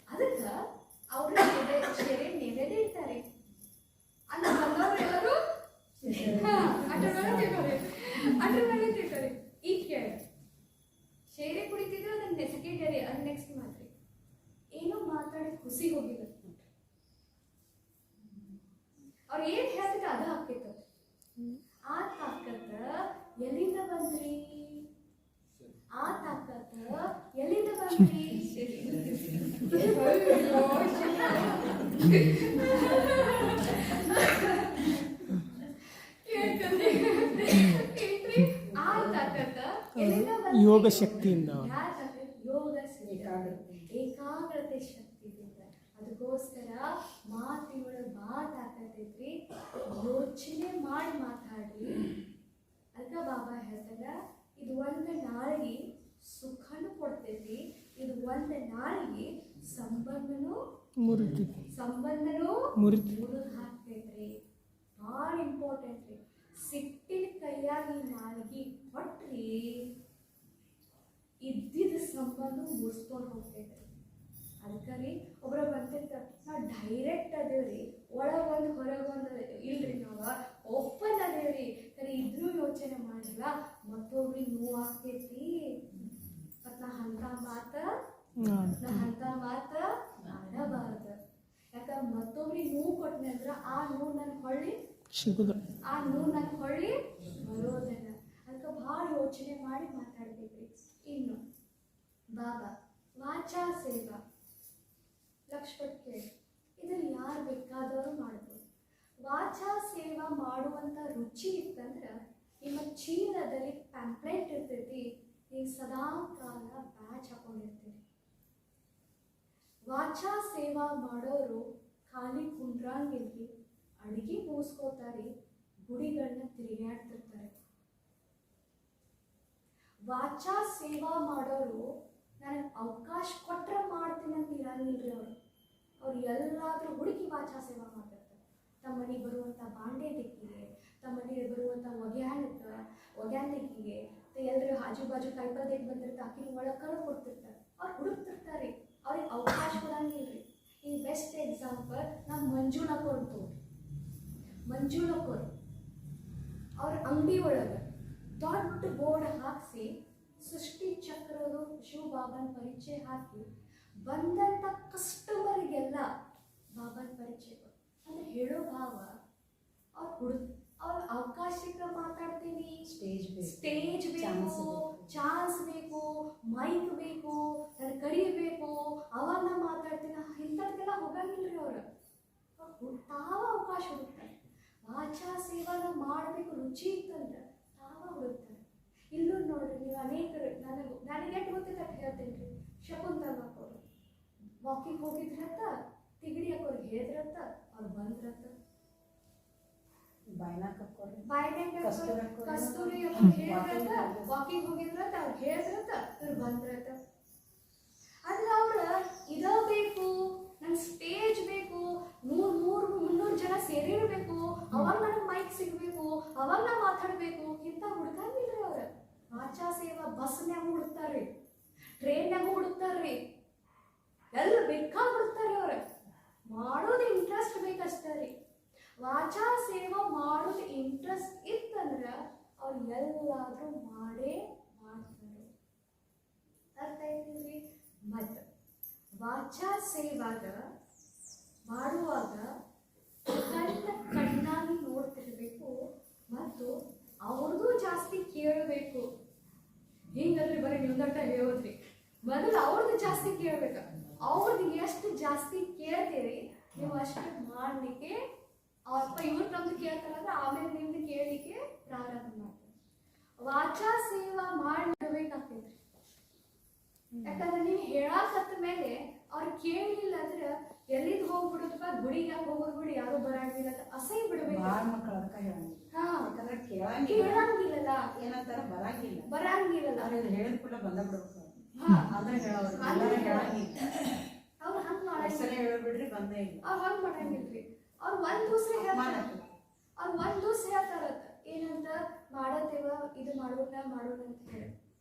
ಅದಕ್ಕ ಅವ್ರ ಶೇರೆ ನೈವೇದ್ಯ ಇರ್ತಾರೆ. ಅಲ್ಲ ಬಂದವರು ಎಲ್ಲರೂ ಅದ್ರ ಮೇಲೆ ತಿಳ್ತಾರೆ. ಈಗ ಕೇಳಿ ಶೇರೆ ಕುಡಿತಿದ್ರು, ಅದನ್ನ ಸೆಕೆಂಡರಿ, ಅದು ನೆಕ್ಸ್ಟ್ ಮಾತ್ರಿ ಏನೋ ಮಾತಾಡಿ ಖುಷಿ ಹೋಗಿಲ್ಲ. ಅವ್ರು ಏನ್ ಹೇಳ್ತಿದ್ದ ಅದು ಹಾಕಿತ್ತು. ಆ ತಾಕತ್ತ ಎಲ್ಲಿಂದ ಬಂದ್ರಿ, ಆ ತಾಕತ್ತ ಎಲ್ಲಿಂದ ಬಂದ್ರಿ? ಯೋಗ ಶಕ್ತಿಯಿಂದ, ಏಕಾಗ್ರತೆ ಶಕ್ತಿಯಿಂದ. ಅದಕ್ಕೋಸ್ಕರ ಮಾತಿನೊಳಗೆ ಮಾತಾಡ್ತೈತ್ರಿ, ಯೋಚನೆ ಮಾಡಿ ಮಾತಾಡಿ. ಅದಕ್ಕ ಬಾಬಾ ಹೇಳ್ತಾರ, ಇದು ಒಂದು ನಾಳಿಗೆ ಸುಖನೂ ಕೊಡ್ತೈತಿ, ಇದು ಒಂದು ನಾಳಿಗೆ ಸಂಬಂಧನೂ ಮುರಿದು ಹಾಕ್ತೈತ್ರಿ. ಭಾಳ ಇಂಪಾರ್ಟೆಂಟ್ ರೀ. ಸಿಟ್ಟಿನ ಕೈಯಾಗಿ ನಾಳಿಗೆ ಕೊಟ್ರಿ, ಇದ್ದಿದ್ದ ಸಂಬಂಧ ಮುಗಿಸ್ಕೊಂಡು ಹೋಗ್ತೈತೆ. ಅದಕ್ಕಾಗಿ ಒಬ್ಬರ ಬಂತಿರ್ತಾರೆ, ನಾವು ಡೈರೆಕ್ಟ್ ಅದೇವ್ರಿ, ಒಳಗೊಂದು ಹೊರಗೊಂದು ಇಲ್ರಿ, ನಾವು ಓಪನ್ ಅದೇವ್ರಿ. ಸರಿ ಇದ್ರೂ ಯೋಚನೆ ಮಾಡಿಲ್ಲ, ಮತ್ತೊಬ್ರಿಗೆ ನೋವು ಆಗ್ತೈತಿ. ಮತ್ ನಾ ಅಂತ ಮಾತ ಆಡಬಾರ್ದು. ಯಾಕಂದ್ರೆ ಮತ್ತೊಬ್ರಿಗೆ ನೋವು ಕೊಟ್ಟನೆ ಅಂದ್ರೆ ಆ ನೋವು ನನ್ ಹೊಳ್ಳಿ ಬರೋದನ್ನ. ಅದಕ್ಕೆ ಭಾಳ ಯೋಚನೆ ಮಾಡಿ ಮಾತಾಡ್ಬೇಕ್ರಿ. ಇನ್ನು ಬಾಬಾ ವಾಚಾ ಸೇವಾ ಲಕ್ಷ್ಮಣ ಕೇಳಿ, ಇದನ್ನು ಯಾರು ಬೇಕಾದವರು ಮಾಡ್ಬೋದು. ವಾಚಾ ಸೇವಾ ಮಾಡುವಂಥ ರುಚಿ ಇತ್ತಂದ್ರೆ ನಿಮ್ಮ ಚೀಲದಲ್ಲಿ ಪ್ಯಾಂಪ್ಲೆಟ್ ಇರ್ತೈತಿ, ನೀವು ಸದಾ ಕಾಲ ಬ್ಯಾಚ್ ಹಾಕೊಂಡಿರ್ತೀರಿ. ವಾಚಾ ಸೇವಾ ಮಾಡೋರು ಖಾಲಿ ಕುಂಡ್ರಂಗಿಲ್ರಿ, ಅಡಿಗೆ ಮುಗಿಸ್ಕೋತಾರೆ, ಗುಡಿಗಳನ್ನ ತಿರುಗಾಡ್ತಿರ್ತಾರೆ. ವಾಚಾ ಸೇವಾ ಮಾಡೋರು ನನಗೆ ಅವಕಾಶ ಕೊಟ್ಟರೆ ಮಾಡ್ತೀನಿ ಅಂತ ಇರಂಗಿಲ್ರಿ. ಅವ್ರು ಎಲ್ಲಾದ್ರೂ ಹುಡುಕಿ ವಾಚಾ ಸೇವಾ ಮಾಡ್ತಿರ್ತಾರೆ. ತಮ್ಮ ಮನೆಗೆ ಬರುವಂಥ ಬಾಂಡೆ ದಿಕ್ಕಿಗೆ, ತಮ್ಮ ಮನೆಗೆ ಬರುವಂಥ ಒಗ್ಯಾನ್ ದಿಕ್ಕಿಗೆ, ಎಲ್ಲರೂ ಆಜು ಬಾಜು ಕಾಯಿಪಲ್ಯಕ್ಕೆ ಬಂದಿರ್ತಾರೆ, ಅಕ್ಕಿನ ಒಳಗೆ ಕಳು ಕೊಡ್ತಿರ್ತಾರೆ. ಅವ್ರು ಹುಡುಕ್ತಿರ್ತಾರೆ, ಅವ್ರಿಗೆ ಅವಕಾಶ ಕೊಡಂಗಿಲ್ರಿ. ಈ ಬೆಸ್ಟ್ ಎಕ್ಸಾಂಪಲ್ ನಮ್ಮ ಮಂಜುಳಕೋರ್ ತೋರಿ. ಮಂಜುಳಕೋರ್ ಅವ್ರ ಅಂಗಡಿ ಒಳಗೆ ದೊಡ್ಡ ಬೋರ್ಡ್ ಹಾಕಿಸಿ ಸೃಷ್ಟಿ ಚಕ್ರದು ಶಿವಬಾಬನ ಪರಿಚಯ ಹಾಕಿ ಬಂದಂಥ ಕಸ್ಟಮರಿಗೆಲ್ಲ ಬಾಬನ ಪರಿಚಯ ಅಂದ್ರೆ ಹೇಳೋ ಭಾವ, ಅವ್ರ ಅವಕಾಶಕ್ಕೆ ಮಾತಾಡ್ತೀನಿ, ಸ್ಟೇಜ್ ಬೇಕು, ಚಾನ್ಸ್ ಬೇಕು, ಮೈಕ್ ಬೇಕು, ನಾನು ಕರಿಬೇಕು, ಅವಾಗ ನಾ ಮಾತಾಡ್ತೀನಿ, ಇಂಥದ್ಕೆಲ್ಲ ಹೋಗಂಗಿಲ್ರಿ. ಅವ್ರು ತಾವ ಅವಕಾಶ ಹುಡುಕ್ತಾರೆ. ವಾಚಾ ಸೇವಾನ ಮಾಡಬೇಕು ರುಚಿ ಇತ್ತಂದ್ರೆ ತಾವ ಹುಡುಕ್ತಾರೆ. ಇಲ್ಲೂ ನೋಡ್ರಿ, ನೀವು ಅನೇಕರು ನನಗೆ ಎಷ್ಟು ಗೊತ್ತಿಲ್ಲ ಅಂತ ಹೇಳ್ತೀನಿ ರೀ. ಶಕುಂತಲಾ ಅವರು ವಾಕಿಂಗ್ ಹೋಗಿದ್ರು. ಮಾಡಿದ್ರತ್ತ, ತಿಗಡಿ ಹಾಕೋರು ಹೇಳಿದ್ರತ್ತ, ಅವ್ರು ಬಂದ್ರತ್ತ. ಕಸ್ತೂರಿ ಹೇಳಿದ್ರತ್ತ, ವಾಕಿಂಗ್ ಹೋಗಿದ್ರತ್ತ, ಅವ್ರು ಹೇಳಿದ್ರತ್ತ, ಇವ್ರು ಬಂದ್ರತ್ತ. ಆದ್ರೆ ಅವ್ರ ಇದ ಬೇಕು, ನಂಗೆ ಸ್ಟೇಜ್ ಬೇಕು, 300 ಜನ ಸೇರಿರ್ಬೇಕು, ಅವಾಗ ನನಗೆ ಮೈಕ್ ಸಿಗ್ಬೇಕು, ಅವಾಗ ನಾ ಮಾತಾಡ್ಬೇಕು ಇಂತ ಹುಡುಕಾಗಿಲ್ರಿ ಅವ್ರ. ವಾಚಾ ಸೇವಾ ಬಸ್ನ್ಯಾಗ ಹುಡುಕ್ತಾರ್ರಿ, ಟ್ರೈನ್ಯಾಗ ಹುಡುಕ್ತಾರ್ರಿ, ಎಲ್ಲ ಬೇಕಾಗಿ ಹುಡುಕ್ತಾರ್ರಿ. ಅವ್ರ ಮಾಡೋದು ಇಂಟ್ರೆಸ್ಟ್ ಬೇಕಷ್ಟೇ ರೀ. ವಾಚಾ ಸೇವಾ ಮಾಡೋದು ಇಂಟ್ರೆಸ್ಟ್ ಇತ್ತಂದ್ರ ಅವ್ರು ಎಲ್ಲಾದ್ರೂ ಮಾಡೇ ಮಾಡ್ತಾರೆ. ಅರ್ಥ ಆಯ್ತಿಲ್ರಿ? ಮತ್ತು ವಾಚಾ ಸೇವಾಗ ಮಾಡುವಾಗ ಕಣ್ಣಾಗಿ ನೋಡ್ತಿರ್ಬೇಕು ಮತ್ತು ಅವ್ರದ್ದು ಜಾಸ್ತಿ ಕೇಳಬೇಕು. ಹಿಂಗಲ್ರಿ ಬರೀ ನಿಮ್ದಟ್ಟ ಹೇಳೋದ್ರಿ, ಮೊದಲು ಅವ್ರದ್ದು ಜಾಸ್ತಿ ಕೇಳ್ಬೇಕ. ಅವ್ರದ್ದು ಎಷ್ಟು ಜಾಸ್ತಿ ಕೇಳ್ತೀರಿ ನೀವು ಅಷ್ಟು ಮಾಡ್ಲಿಕ್ಕೆ ಅವ್ರಪ್ಪ ಇವ್ರು ನಮ್ದು ಕೇಳ್ತಾರಂದ್ರೆ ಆಮೇಲೆ ನಿಮ್ದು ಕೇಳಲಿಕ್ಕೆ ಪ್ರಾರಂಭ ಮಾಡ್ತಾರೆ. ವಾಚಾ ಸೇವಾ ಮಾಡ್ಬೇಕಾಗ್ತೈತ್ರಿ. ಯಾಕಂದ್ರೆ ನೀವು ಹೇಳಾಕತ್ತ ಮೇಲೆ ಅವ್ರು ಕೇಳಲಿಲ್ಲ ಅಂದ್ರೆ ಎಲ್ಲಿದ್ ಹೋಗ್ಬಿಡುತ್ತಪ್ಪ, ಗುಡಿಗೆ ಹೋಗೋದು ಬಿಡಿ, ಯಾರು ಬರಂಗಿಲ್ಲ ಅಂತ ಅಸಹ್ಯ ಬಿಡ್ಬೇಕು. ಕೇಳಂಗಿಲ್ಲಲ್ಲ, ಏನಂತಾರ ಬರಂಗಿಲ್ಲಲ್ಲ, ಹೇಳಿದ ಕೂಡ ಬಂದ ಬಿಡ್ಬೇಕು. ಅವ್ರು ಹಂಗ್ ಮಾಡಂಗಿಲ್ಲ, ಹೇಳ್ಬಿಡ್ರಿ ಬಂದೇ ಇಲ್ಲ. ಅವ್ರು ಹಂಗ್ ಮಾಡಂಗಿಲ್ರಿ. ಅವ್ರು ಒಂದ್ ದಿವಸ ಹೇಳ್ತಾರತ್ತ, ಏನಂತ ಮಾಡತ್ತೇವ, ಇದು ಮಾಡೋಣ ಅಂತ ಹೇಳಿ.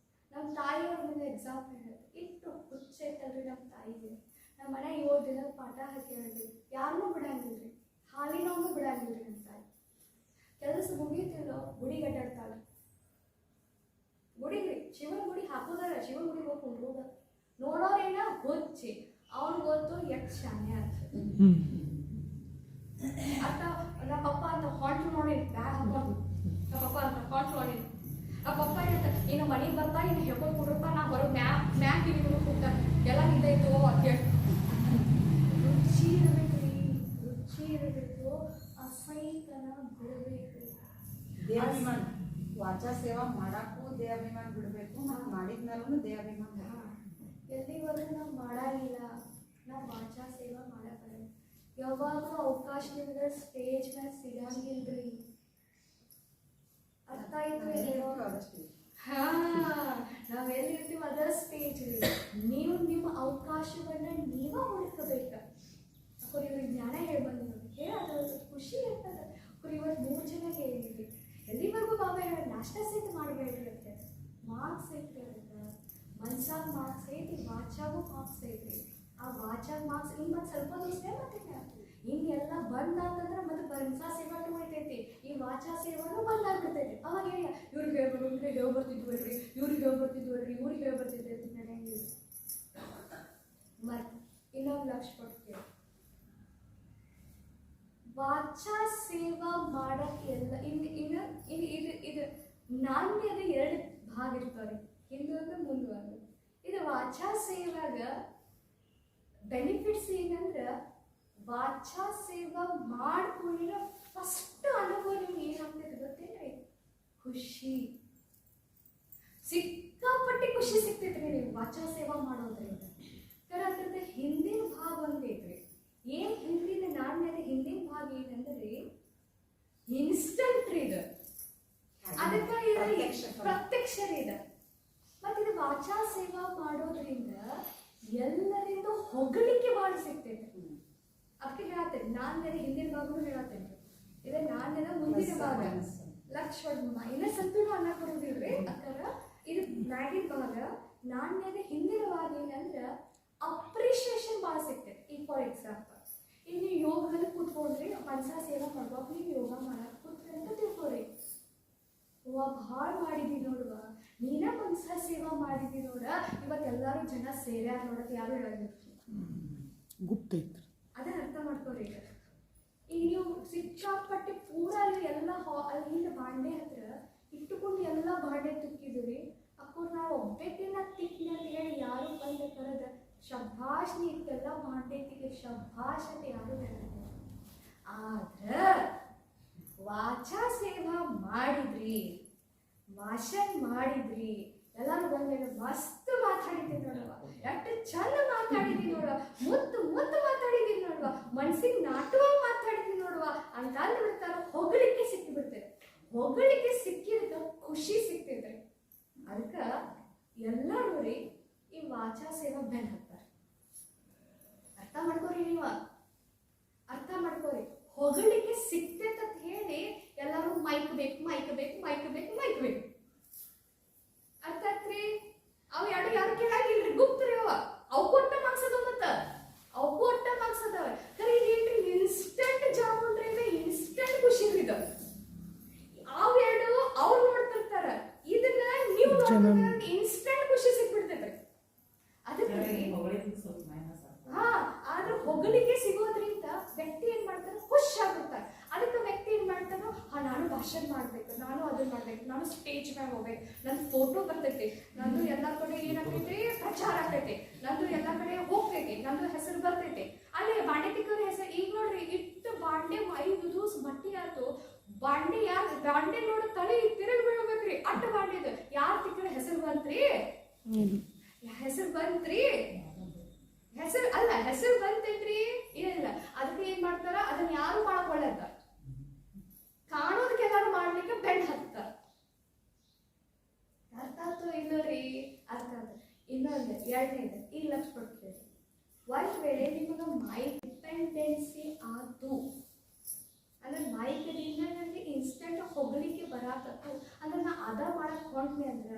ನಮ್ಮ ತಾಯಿಯವ್ರ ಮುಂದೆ ಎಕ್ಸಾಂಪಲ್ ಹೇಳಿ ಇಟ್ಟು ಹುಚ್ಚೈತಲ್ರಿ ನಮ್ಮ ತಾಯಿಗೆ. ನಮ್ಮ ಮನೆ 7 ದಿನ ಪಾಠ ಹಾಕಿ ಯಾರನ್ನೂ ಬಿಡಂಗಿಲ್ರಿ, ಹಾಲಿನವನು ಬಿಡಂಗಿಲ್ರಿ. ನಮ್ಮ ತಾಯಿ ಕೆಲಸ ಮುಗೀತಿಲ್ಲ ಗುಡಿಗೆ ಅಡ್ಡಾಡ್ತಾಳ. ಗುಡಿಗ್ರಿ ಶಿವನ ಗುಡಿ ಹಾಕೋದಾರ, ಶಿವನ ಗುಡಿ ಹೋಗಿ ಕುಂಡ್ರೋದ ನೋಡೋರೇನ ಹುಚ್ಚಿ, ಅವ್ನು ಗೊತ್ತು ಯಕ್ಷಾನೆ ಅಂತ. ನಮ್ಮ ಪಪ್ಪ ಅಂತ ಹೊಂಟು ನೋಡಿ ಬ್ಯಾಗ್ ಹಾಕೊಂಡು, ನಮ್ಮ ಪಪ್ಪ ಅಂತ ಹೊಂಟು ನೋಡಿ, ನಮ್ಮ ಪಪ್ಪ ಹೇಳ್ತಾರೆ ಇನ್ನು ಮನೆಗೆ ಬರ್ತಾ ಇನ್ನು ಹೇಳ್ಕೊಂಡು ಕೊಡ್ರಪ್ಪ, ನಾ ಹೊರಗೆ ಮ್ಯಾಕ್ ಹಿಡಿದು ಕೂಗ್ತಾರೆ, ಎಲ್ಲ ನಿಂದೈತು ಅಂತ ಹೇಳಿ. ರುಚಿ ಇರಬೇಕ್ರಿ, ರುಚಿ ಇರಬೇಕು, ಅಸಹ್ಯತನ ಬಿಡಬೇಕು. ದೇಹಾಭಿಮಾನ ವಾಚಾ ಸೇವಾ ಮಾಡಕ್ಕೂ ದೇಹಾಭಿಮಾನ ಬಿಡಬೇಕು, ನಾವು ಮಾಡಿದ್ಮೇಲೂ ದೇಹಾಭಿಮಾನ. ಎಲ್ಲಿವರೆಗೂ ನಾವು ಮಾಡಾಗಿಲ್ಲ, ನಾವು ವಾಚಾ ಸೇವಾ ಮಾಡಬಾರ್ದು. ಯಾವಾಗೂ ಅವಕಾಶ ನಿಮ್ಗೆ ಸ್ಟೇಜ್ ಮೇಲೆ ಸಿಗಂಗಿಲ್ರಿ. ಅರ್ಥ ಆಯ್ತು? ಹಾ, ನಾವೆಲ್ಲಿರ್ತೀವಿ ಅದರ ಸ್ಟೇಜ್ ರೀ. ನೀವು ನಿಮ್ಮ ಅವಕಾಶವನ್ನ ನೀವ ಹುಡುಕಬೇಕ. ಇವ್ರಿಗೆ ಜ್ಞಾನ ಹೇಳ್ಬಂದು ಹೇಳೋದು ಖುಷಿ ಇರ್ತದೆ. ಇವತ್ತು 3 ಜನ ಹೇಳಿದ್ರಿ, ಎಲ್ಲಿವರೆಗೂ ಬಾಬಾ ಹೇಳ ನಾಷ್ಟ ಸಹಿತ ಮಾಡಬೇಡ್ರಿ, ಮಾರ್ಕ್ಸ್ ಐತ್ರಿ, ಅದಕ್ಕೆ ಮನ್ಸಾಗ ಮಾರ್ಕ್ಸ್ ಐತಿ, ವಾಚಾಗೂ ಮಾರ್ಕ್ಸ್ ಐತ್ರಿ. ಆ ವಾಚಾಗ ಮಾರ್ಕ್ಸ್ ಹಿಂಗೆ ಮತ್ತೆ ಸ್ವಲ್ಪ ದಿವಸ ಮತ್ತೆ ಹಿಂಗೆಲ್ಲ ಬಂದಾತಂದ್ರೆ ಮತ್ತೆ ಮನ್ಸಾ ಸೇವಾನು ಉಳಿತೈತಿ, ಈ ವಾಚಾ ಸೇವಾನು ಬಂದಾಗ್ಬಿಡ್ತೈತಿ. ಅವಾಗ ಹೇಳ ಇವ್ರಿಗೆ ಹೇಳ್ಬಾರ್ದು, ಇವ್ರಿಗೆ ಹೇಳ್ಬರ್ತಿದ್ವಲ್ರಿ, ಇವ್ರಿಗೆ ಹೇಳ್ಬರ್ತಿದ್ವಲ್ರಿ, ಇವ್ರಿಗೆ ಹೇಳ್ಬರ್ತಿದ್ವಿ ಅಂತ ನಡೆಯಂಗಿಲ್ಲ. ಮತ್ತೆ ಇನ್ನೊಂದು ಲಕ್ಷ ಕೊಡ್ತೀವಿ, ವಾಚಾ ಸೇವಾ ಮಾಡಕ್ಕೆ ಎಲ್ಲ ಇದು ನಾಣ್ಯದ 2 ಭಾಗ ಇರ್ತಾವ್ರಿ, ಹಿಂದೊಂದು ಮುಂದೊಂದು. ಇದು ವಾಚಾ ಸೇವಾಗ ಬೆನಿಫಿಟ್ಸ್ ಏನಂದ್ರೆ, ವಾಚಾ ಸೇವಾ ಮಾಡ್ಕೊಂಡಿರೋ ಫಸ್ಟ್ ಅನುಭವ ನಿಮ್ಗೆ ಏನಾಗ್ತೈತೆ ಗೊತ್ತೇನ್ರಿ? ಖುಷಿ, ಸಿಕ್ಕಾಪಟ್ಟೆ ಖುಷಿ ಸಿಗ್ತೈತ್ರಿ ನೀವು ವಾಚಾ ಸೇವಾ ಮಾಡೋದ್ರಿಂದ. ಅದ್ರದ್ದು ಹಿಂದಿನ ಭಾಗ ಒಂದೈತ್ರಿ. ಏನ್ ಹಿಂದಿನ ನಾಣ್ಯದ ಹಿಂದಿನ ಭಾಗ ಏನಂದ್ರೆ ಇನ್ಸ್ಟಂಟ್ ರೀ ಇದು, ಅದಕ್ಕೆ ಪ್ರತ್ಯಕ್ಷ ಇದೆ. ಮತ್ತೆ ಇದು ವಾಚಾ ಸೇವಾ ಮಾಡೋದ್ರಿಂದ ಎಲ್ಲರಿಂದ ಹೊಗಳಿಕೆ ಭಾಳ ಸಿಗ್ತೈತೆ. ಅದಕ್ಕೆ ಹೇಳತ್ತೇನೆ, ನಾಣ್ಯದ ಹಿಂದಿನ ಭಾಗನೂ ಹೇಳತ್ತೇನೆ, ಇದು ನಾಣ್ಯದ ಮುಂದಿನ ಭಾಗ. ಲಕ್ಷ ಮೈನಸ್ ಅಂತೂ ಅನ್ನಕ್ ಬರೋದಿಲ್ರಿ, ಅಕ್ಕಾರ ಇದು ಮ್ಯಾಗಿನ ಭಾಗ. ನಾಣ್ಯದ ಹಿಂದಿನ ಭಾಗ ಏನಂದ್ರೆ ಅಪ್ರಿಷಿಯೇಷನ್ ಭಾಳ ಸಿಗ್ತೈತೆ. ಈಗ ಫಾರ್ ಎಕ್ಸಾಂಪಲ್, ಈಗ ನೀವು ಯೋಗದಲ್ಲಿ ಕೂತ್ಕೊಂಡ್ರಿ, ಮನಸ ಸೇವಾ ಮಾಡುವಾಗ ನೀವು ಯೋಗ ಮಾಡಕ್ ಕೂತ್ರಿ ಅಂತ ತಿಳ್ಕೊರಿ. ಭಾಳ ಮಾಡಿದಿ ನೋಡುವ, ನೀನ ಮನಸ ಸೇವಾ ಮಾಡಿದಿ ನೋಡ, ಇವತ್ತೆಲ್ಲರೂ ಜನ ಸೇರ್ಯಾರ ನೋಡಕ್ ಯಾರು ಹೇಳಂಗಿಲ್ಲ, ಗುಪ್ತ ಐತ್ರಿ. ಅದನ್ನ ಅರ್ಥ ಮಾಡ್ಕೋರಿ. ಈಗ ನೀವು ಸಿಕ್ಕಾಪಟ್ಟೆ ಪೂರ ಅಲ್ಲಿ ಎಲ್ಲ ಅಲ್ಲಿಂದ ಬಾಂಡೆ ಹತ್ರ ಇಟ್ಟುಕೊಂಡು ಎಲ್ಲ ಬಾಂಡೆ ತುಕ್ಕಿದ್ರಿ, ಅಕ್ಕೋರ್ ನಾವು ಒಬ್ಬೆಟ್ಟಿನ ತಿಕ್ಕಿ ಅಂತ ಹೇಳಿ ಯಾರು ಬಂದ ಕರೆದ ಶಭಾಷ್, ನೀ ಇಟ್ಟೆಲ್ಲ ಬಾಂಡೆ ತಿಕ್ಕಿ ಶಭಾಷ್ ಅಂತ ಯಾರು ಹೇಳಿದ್ರು. ಆದ್ರ ವಾಚಾ ಸೇವಾ ಮಾಡಿದ್ರಿ, ಭಾಷಣ ಮಾಡಿದ್ರಿ, ಎಲ್ಲರೂ ಬಂದ ಮಸ್ತ್ ಮಾತಾಡಿದ್ರಿ ನೋಡವ, ಎಷ್ಟು ಚಂದ ಮಾತಾಡಿದ್ರಿ ನೋಡ, ಮುತ್ತು ಮಾತಾಡಿ ಅಂತ ಅಂದ್ಬಿಡ್ತಾರ, ಹೊಗಳಿಕೆ ಸಿಕ್ಕಿ ಬಿಡ್ತೇವೆ. ಹೊಗಳಿಕೆ ಸಿಕ್ಕಿದ ಖುಷಿ ಸಿಗ್ತೈತ್ರಿ. ಅದಕ್ಕ ಎಲ್ಲರೂ ರೀ ಈ ವಾಚಾ ಸೇವಾ ಬೆನ್ ಹಾಕ್ತಾರ. ಅರ್ಥ ಮಾಡ್ಕೋರಿ, ನೀವ ಅರ್ಥ ಮಾಡ್ಕೋರಿ. ಹೊಗಳಿಕೆ ಸಿಕ್ತೈತೆ ಅಂತ ಹೇಳಿ ಎಲ್ಲರೂ ಮೈಕ್ ಬೇಕು, ಮೈಕ್ ಬೇಕು, ಮೈಕ್ ಬೇಕು, ಮೈಕ್ ಬೇಕು. ಅರ್ಥ ಆತ್ರಿ? ಅವು ಎರಡು ಯಾರು ಕೇಳಾಗಿಲ್ರಿ, ಗುಪ್ತ್ರಿ. ಅವು ಕೊಟ್ಟ ಮಕ್ಸದ ಮತ್ತ ಅವು ಕೊಟ್ಟ ಮಕ್ಸದವ. ಖರೆ ಇದೇನ್ರಿ ಇನ್ಸ್ಟೆಂಟ್ ಜಾಮೂನ್ ರೀ, ಇನ್ಸ್ಟೆಂಟ್ ಖುಷಿ ಇದ. ಅವು ಎರಡು ಅವ್ರು ನೋಡ್ತಿರ್ತಾರ, ಇದನ್ನ ನೀವು ನೋಡ್ತಿರ್ತಾರ, ಇನ್ಸ್ಟೆಂಟ್ ಖುಷಿ ಸಿಕ್ಬಿಡ್ತೈತ್ರಿ. ಅದಕ್ಕೆ ಆದ್ರೆ ಹೊಗಳಿಕೆ ಸಿಗೋದ್ರಿಂದ ವ್ಯಕ್ತಿ ಏನ್ ಮಾಡ್ತಾರ, ಖುಷ್ ಆಗ್ಬಿಡ್ತಾರ. ಅದಕ್ಕೆ ವ್ಯಕ್ತಿ ಏನ್ ಮಾಡ್ತಾರ, ನಾನು ಭಾಷಣ ಮಾಡ್ಬೇಕು, ನಾನು ಅದನ್ನ ಮಾಡ್ಬೇಕು, ನಾನು ಸ್ಟೇಜ್ ಮ್ಯಾಗ ಹೋಗ್ಬೇಕು, ನಂದು ಫೋಟೋ ಬರ್ತೈತಿ, ನಂದು ಎಲ್ಲಾ ಕಡೆ ಏನಾಗ್ತೈತಿ ಪ್ರಚಾರ ಆಗ್ತೈತಿ, ನಂದು ಎಲ್ಲಾ ಕಡೆ ಹೋಗ್ತೈತಿ, ನಂದು ಹೆಸರು ಬರ್ತೈತಿ. ಅಲ್ಲೇ ಬಾಂಡೆ ತಿಕ್ಕವ್ರ ಹೆಸರು ಈಗ ನೋಡ್ರಿ, ಇಟ್ಟು ಬಾಂಡೆ 5 ದಿವಸ ಬಟ್ಟಿ ಆಯ್ತು, ಬಾಂಡೆ ಯಾರು ಬಾಂಡೆ ನೋಡ ತಲೆ ತಿರುಗಿ ಬೀಳ್ಬೇಕ್ರಿ. ಅಟ್ಟ ಬಾಂಡೆದು ಯಾರು ತಿಕ್ಕರ ಹೆಸರು ಬಂತ್ರಿ, ಹೆಸರು ಬಂತ್ರಿ, ಹೆಸರು ಅಲ್ಲ, ಹೆಸರು ಬಂತೈತ್ರಿ ಇಲ್ಲ. ಅದಕ್ಕೆ ಏನ್ ಮಾಡ್ತಾರ, ಅದನ್ನ ಯಾರು ಮಾಡಕೊಳ್ಳದ, ಕಾಣೋದಕ್ಕೆ ಎಲ್ಲಾರು ಮಾಡ್ಲಿಕ್ಕೆ ಬೆಂಡ್ ಹಾಕ್ತಾರ. ಅರ್ಥ ಆಯ್ತು ಇಲ್ಲರಿ? ಅರ್ಥ ಆಯ್ತು. ಇನ್ನೊಂದು ಎರಡನೇದು ಈಗ ಲಕ್ಷ ಕೊಡ್ತೀವಿ. ಒಂದ್ ವೇಳೆ ನಿಮಗ ಮೈಕ್ ಡಿಪೆಂಡೆನ್ಸಿ ಆತು ಅಂದ್ರೆ ಮೈಕದಿಂದ ನನಗೆ ಇನ್ಸ್ಟೆಂಟ್ ಹೊಗಳಿಕೆ ಬರಾಕತ್ತು ಅಂದ್ರೆ ನಾ ಅದ ಮಾಡಕ್ ಹೊಂಟ್ನಿ ಅಂದ್ರ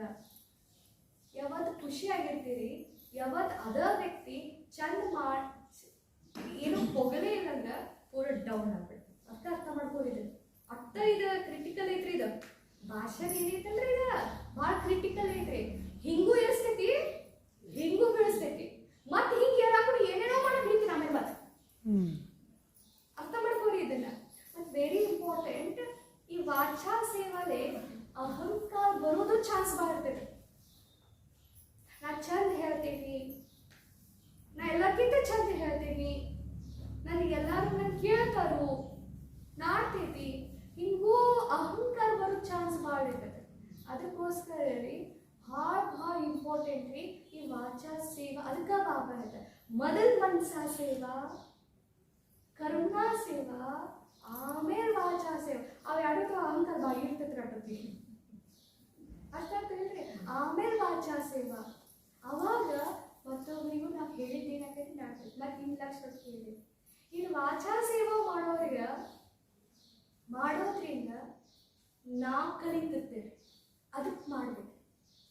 ಯಾವತ್ತು ಖುಷಿ ಆಗಿರ್ತೀರಿ, ಯಾವತ್ತು ಅದ ವ್ಯಕ್ತಿ ಚಂದ ಏನು ಹೊಗಳೇ ಇಲ್ಲ ಅಂದ್ರೆ ಪೂರ ಡೌನ್ ಆಗ್ಬಿಡ್ತು. ಅರ್ಥ ಮಾಡ್ಕೋರಿದ್ರು. ಅಷ್ಟ ಇದು ಕ್ರಿಟಿಕಲ್ ಐತ್ರಿ. ಇದು ಭಾಷೆ ಏನೈತಲ್ರಿ, ಇದು ಭಾಳ ಕ್ರಿಟಿಕಲ್ ಐತ್ರಿ. ಹಿಂಗೂ ಇರಿಸ್ತೈತಿ, ಹಿಂಗೂ ಬೆಳೆಸ್ತೈತಿ, ಮತ್ ಹಿಂಗ ಯಾರಾಕೊಂಡು ಏನೇನೋ ಮಾಡಕ್ ನಿಂತೀನಿ ಆಮೇಲೆ ಮತ್ತೆ. ಅರ್ಥ ಮಾಡ್ಕೋರಿ ಇದನ್ನ. ಮತ್ ವೆರಿ ಇಂಪಾರ್ಟೆಂಟ್, ಈ ವಾಚಾ ಸೇವಲೆ ಅಹಂಕಾರ ಬರೋದು ಚಾನ್ಸ್ ಭಾಳ ಇರ್ತೈತಿ. ನಾ ಚಂದ ಹೇಳ್ತೀನಿ, ನಾ ಎಲ್ಲಕ್ಕಿಂತ ಚಂದ ಹೇಳ್ತೀನಿ, ನನಗೆಲ್ಲಾರು ನನ್ ಕೇಳ್ತಾರು, ನಾಡ್ತೈತಿ, ಹಿಂಗೂ ಅಹಂಕಾರ ಬರೋ ಚಾನ್ಸ್ ಭಾಳ ಇರ್ತೈತಿ. ಅದಕ್ಕೋಸ್ಕರ ರೀ ಭಾಳ ಇಂಪಾರ್ಟೆಂಟ್ ರೀ ಈ ವಾಚಾ ಸೇವಾ. ಅದಕ್ಕೆ ಬಾಬಾ ಹೇಳ್ತಾರೆ, ಮೊದಲ್ ಮನಸಾ ಸೇವಾ, ಕರುಣಾ ಸೇವಾ, ಆಮೇಲೆ ವಾಚಾ ಸೇವಾ. ಅವು ಎರಡಕ್ಕೂ ಅಹಂಕಾರ ಭಾಳ ಇರ್ತೈತ್ರಿ ಅಟತಿ. ಅರ್ಥ ಆಗ್ತೈತ್ರಿ? ಆಮೇಲೆ ವಾಚಾ ಸೇವಾ. ಅವಾಗ ಮತ್ತೊಬ್ಬರಿಗೂ ನಾವು ಹೇಳಿದ್ದೇನಾಕೈತಿ ನಾಡ್ತೈತಿ. ಮತ್ತೆ ಇನ್ನು ಲಕ್ಷ ಕೇಳಿ ಇನ್ನು ವಾಚಾ ಸೇವಾ ಮಾಡೋದ್ರಿಂದ ನಾವು ಕಲಿತಿರ್ತೇವೆ. ಅದಕ್ಕೆ ಮಾಡ್ಬೇಕು,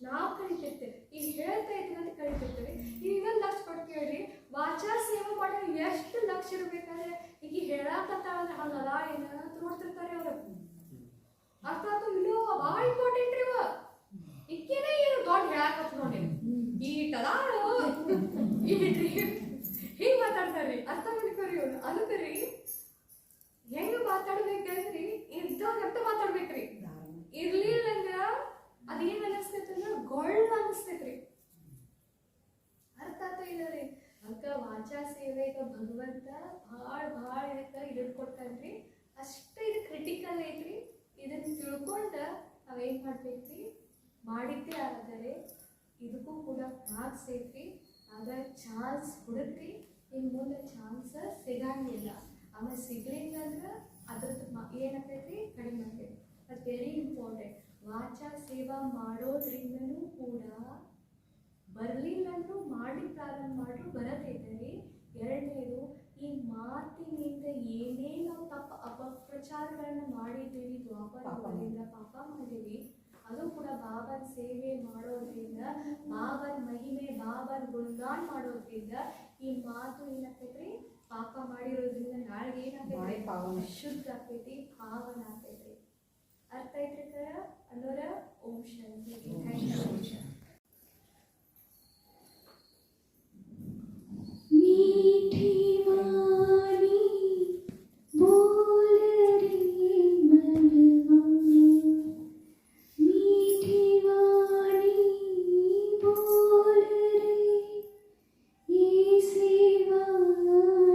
ನಾವು ಕಲಿತಿರ್ತೇವೆ. ಈಗ ಹೇಳ್ತಾ ಇದ್ದೀನಿ ಅಂತ ಕಲಿತಿರ್ತೇವೆ. ಈಗ ಲಕ್ಷ ಕೊಟ್ಟು ಕೇಳ್ರಿ, ವಾಚಾ ಸೇವಾ ಮಾಡೋದು ಎಷ್ಟು ಲಕ್ಷ ಇರ್ಬೇಕಾದ್ರೆ ಈಗ ಹೇಳಾಕತ್ತಾಳ ಅಂದ್ರೆ ಹಂಗಲ್ಲ ಏನ ಅಂತ ನೋಡ್ತಿರ್ತಾರೆ ಅವ್ರ. ಅರ್ಥ ಆಯ್ತು ಇಲ್ಲೋ? ಭಾಳ ಇಂಪಾರ್ಟೆಂಟ್ ರೀ. ಇಕ್ಕೇನೆ ಏನು ದೊಡ್ಡ ಹೇಳಾಕತ್ತ ನೋಡಿ, ಈ ಟಲಾಳು ಹಿಂಗ್ ಮಾತಾಡ್ತಾರ್ರಿ. ಅರ್ಥ ಮಾಡ್ಕೋರಿ ಅವ್ರು. ಅದಕ್ಕೆ ರೀ ಹೆಂಗ ಮಾತಾಡ್ಬೇಕಂದ್ರಿ ಇದ್ದಾಗ ಮಾತಾಡ್ಬೇಕ್ರಿ. ಇರ್ಲಿಲ್ಲ ಅಂದ್ರ ಅದೇನ್ ಅನಿಸ್ತೈತಿ ಅಂದ್ರ ಗೊಳ್ಳ ಅನಿಸ್ತೈತ್ರಿ. ಅರ್ಥ ಆಯ್ತು ಇಲ್ಲ ರೀ? ಅದಕ್ಕ ವಾಚಾ ಸೇವೆಗ ಭಗವಂತ ಭಾಳ ಇದನ್ ಕೊಡ್ತಾನ್ರಿ. ಅಷ್ಟ ಇದು ಕ್ರಿಟಿಕಲ್ ಐತ್ರಿ. ಇದನ್ನ ತಿಳ್ಕೊಂಡ ನಾವೇನ್ ಮಾಡ್ಬೇಕ್ರಿ, ಮಾಡಿದ್ದೇ ಆದರೆ ಇದಕ್ಕೂ ಕೂಡ ಮಾರ್ಕ್ಸ್ ಐತ್ರಿ. ಆಗ ಚಾನ್ಸ್ ಹುಡುಕ್ರಿ, ಇನ್ ಮುಂದೆ ಚಾನ್ಸ್ ಸಿಗಂಗಿಲ್ಲ. ಆಮೇಲೆ ಸಿಗ್ಲಿಲ್ಲ ಅಂದ್ರೆ ಅದ್ರದ್ದು ಏನಾಗ್ತೈತಿ, ಕಡಿಮೆ ಆಗ್ತೈತಿ. ಅದು ವೆರಿ ಇಂಪಾರ್ಟೆಂಟ್. ವಾಚಾ ಸೇವಾ ಮಾಡೋದ್ರಿಂದನೂ ಕೂಡ ಬರಲಿಲ್ಲ ಅಂದ್ರೂ ಮಾಡಿ ಪ್ರಾರಂಭ ಮಾಡ್ರು ಬರತೈತೆ. ಎರಡನೇದು, ಈ ಮಾತಿನಿಂದ ಏನೇ ನಾವು ತಪ್ಪ ಅಪಪ್ರಚಾರಗಳನ್ನ ಮಾಡಿದ್ದೀವಿ, ದ್ವಾಪರದಿಂದ ಪಾಪ ಮಾಡಿದ್ದೀವಿ, ಅದು ಕೂಡ ಬಾಬಾನ ಸೇವೆ ಮಾಡೋದ್ರಿಂದ, ಬಾಬಾನ ಮಹಿಮೆ, ಬಾಬಾನ ಗುಣಗಾನ ಮಾಡೋದ್ರಿಂದ ಈ ಮಾತು ಏನಾಗ್ತೈತ್ರಿ, ಪಾಪ ಮಾಡಿರೋದ್ರಿಂದ ನಾಳೆಗೆ ಏನಾಗ್ತೈತಿ, ಶುದ್ಧ ಆಗ್ತೈತಿ, ಪಾವನ ಆಗ್ತೈತ್ರಿ. ಅರ್ಥ ಐತ್ರಿ ಕರ ಅನ್ನೋರ? ಓಂ ಶಾಂತಿ. Thank you. मीठी वाणी बोल रे मनवा, मीठी वाणी बोल रे, ये सेवा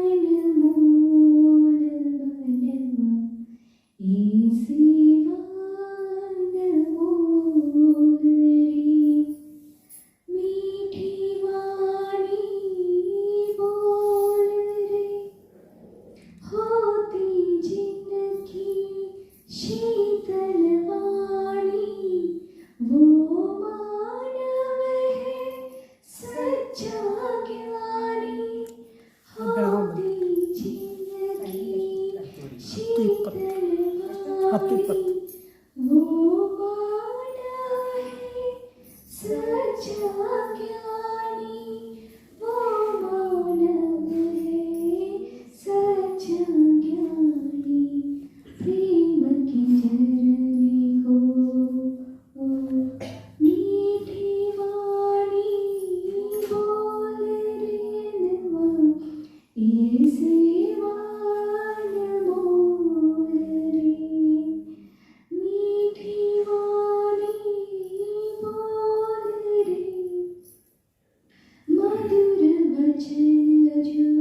अनमोल मनवा, ये सेवा अनमोल रे। जो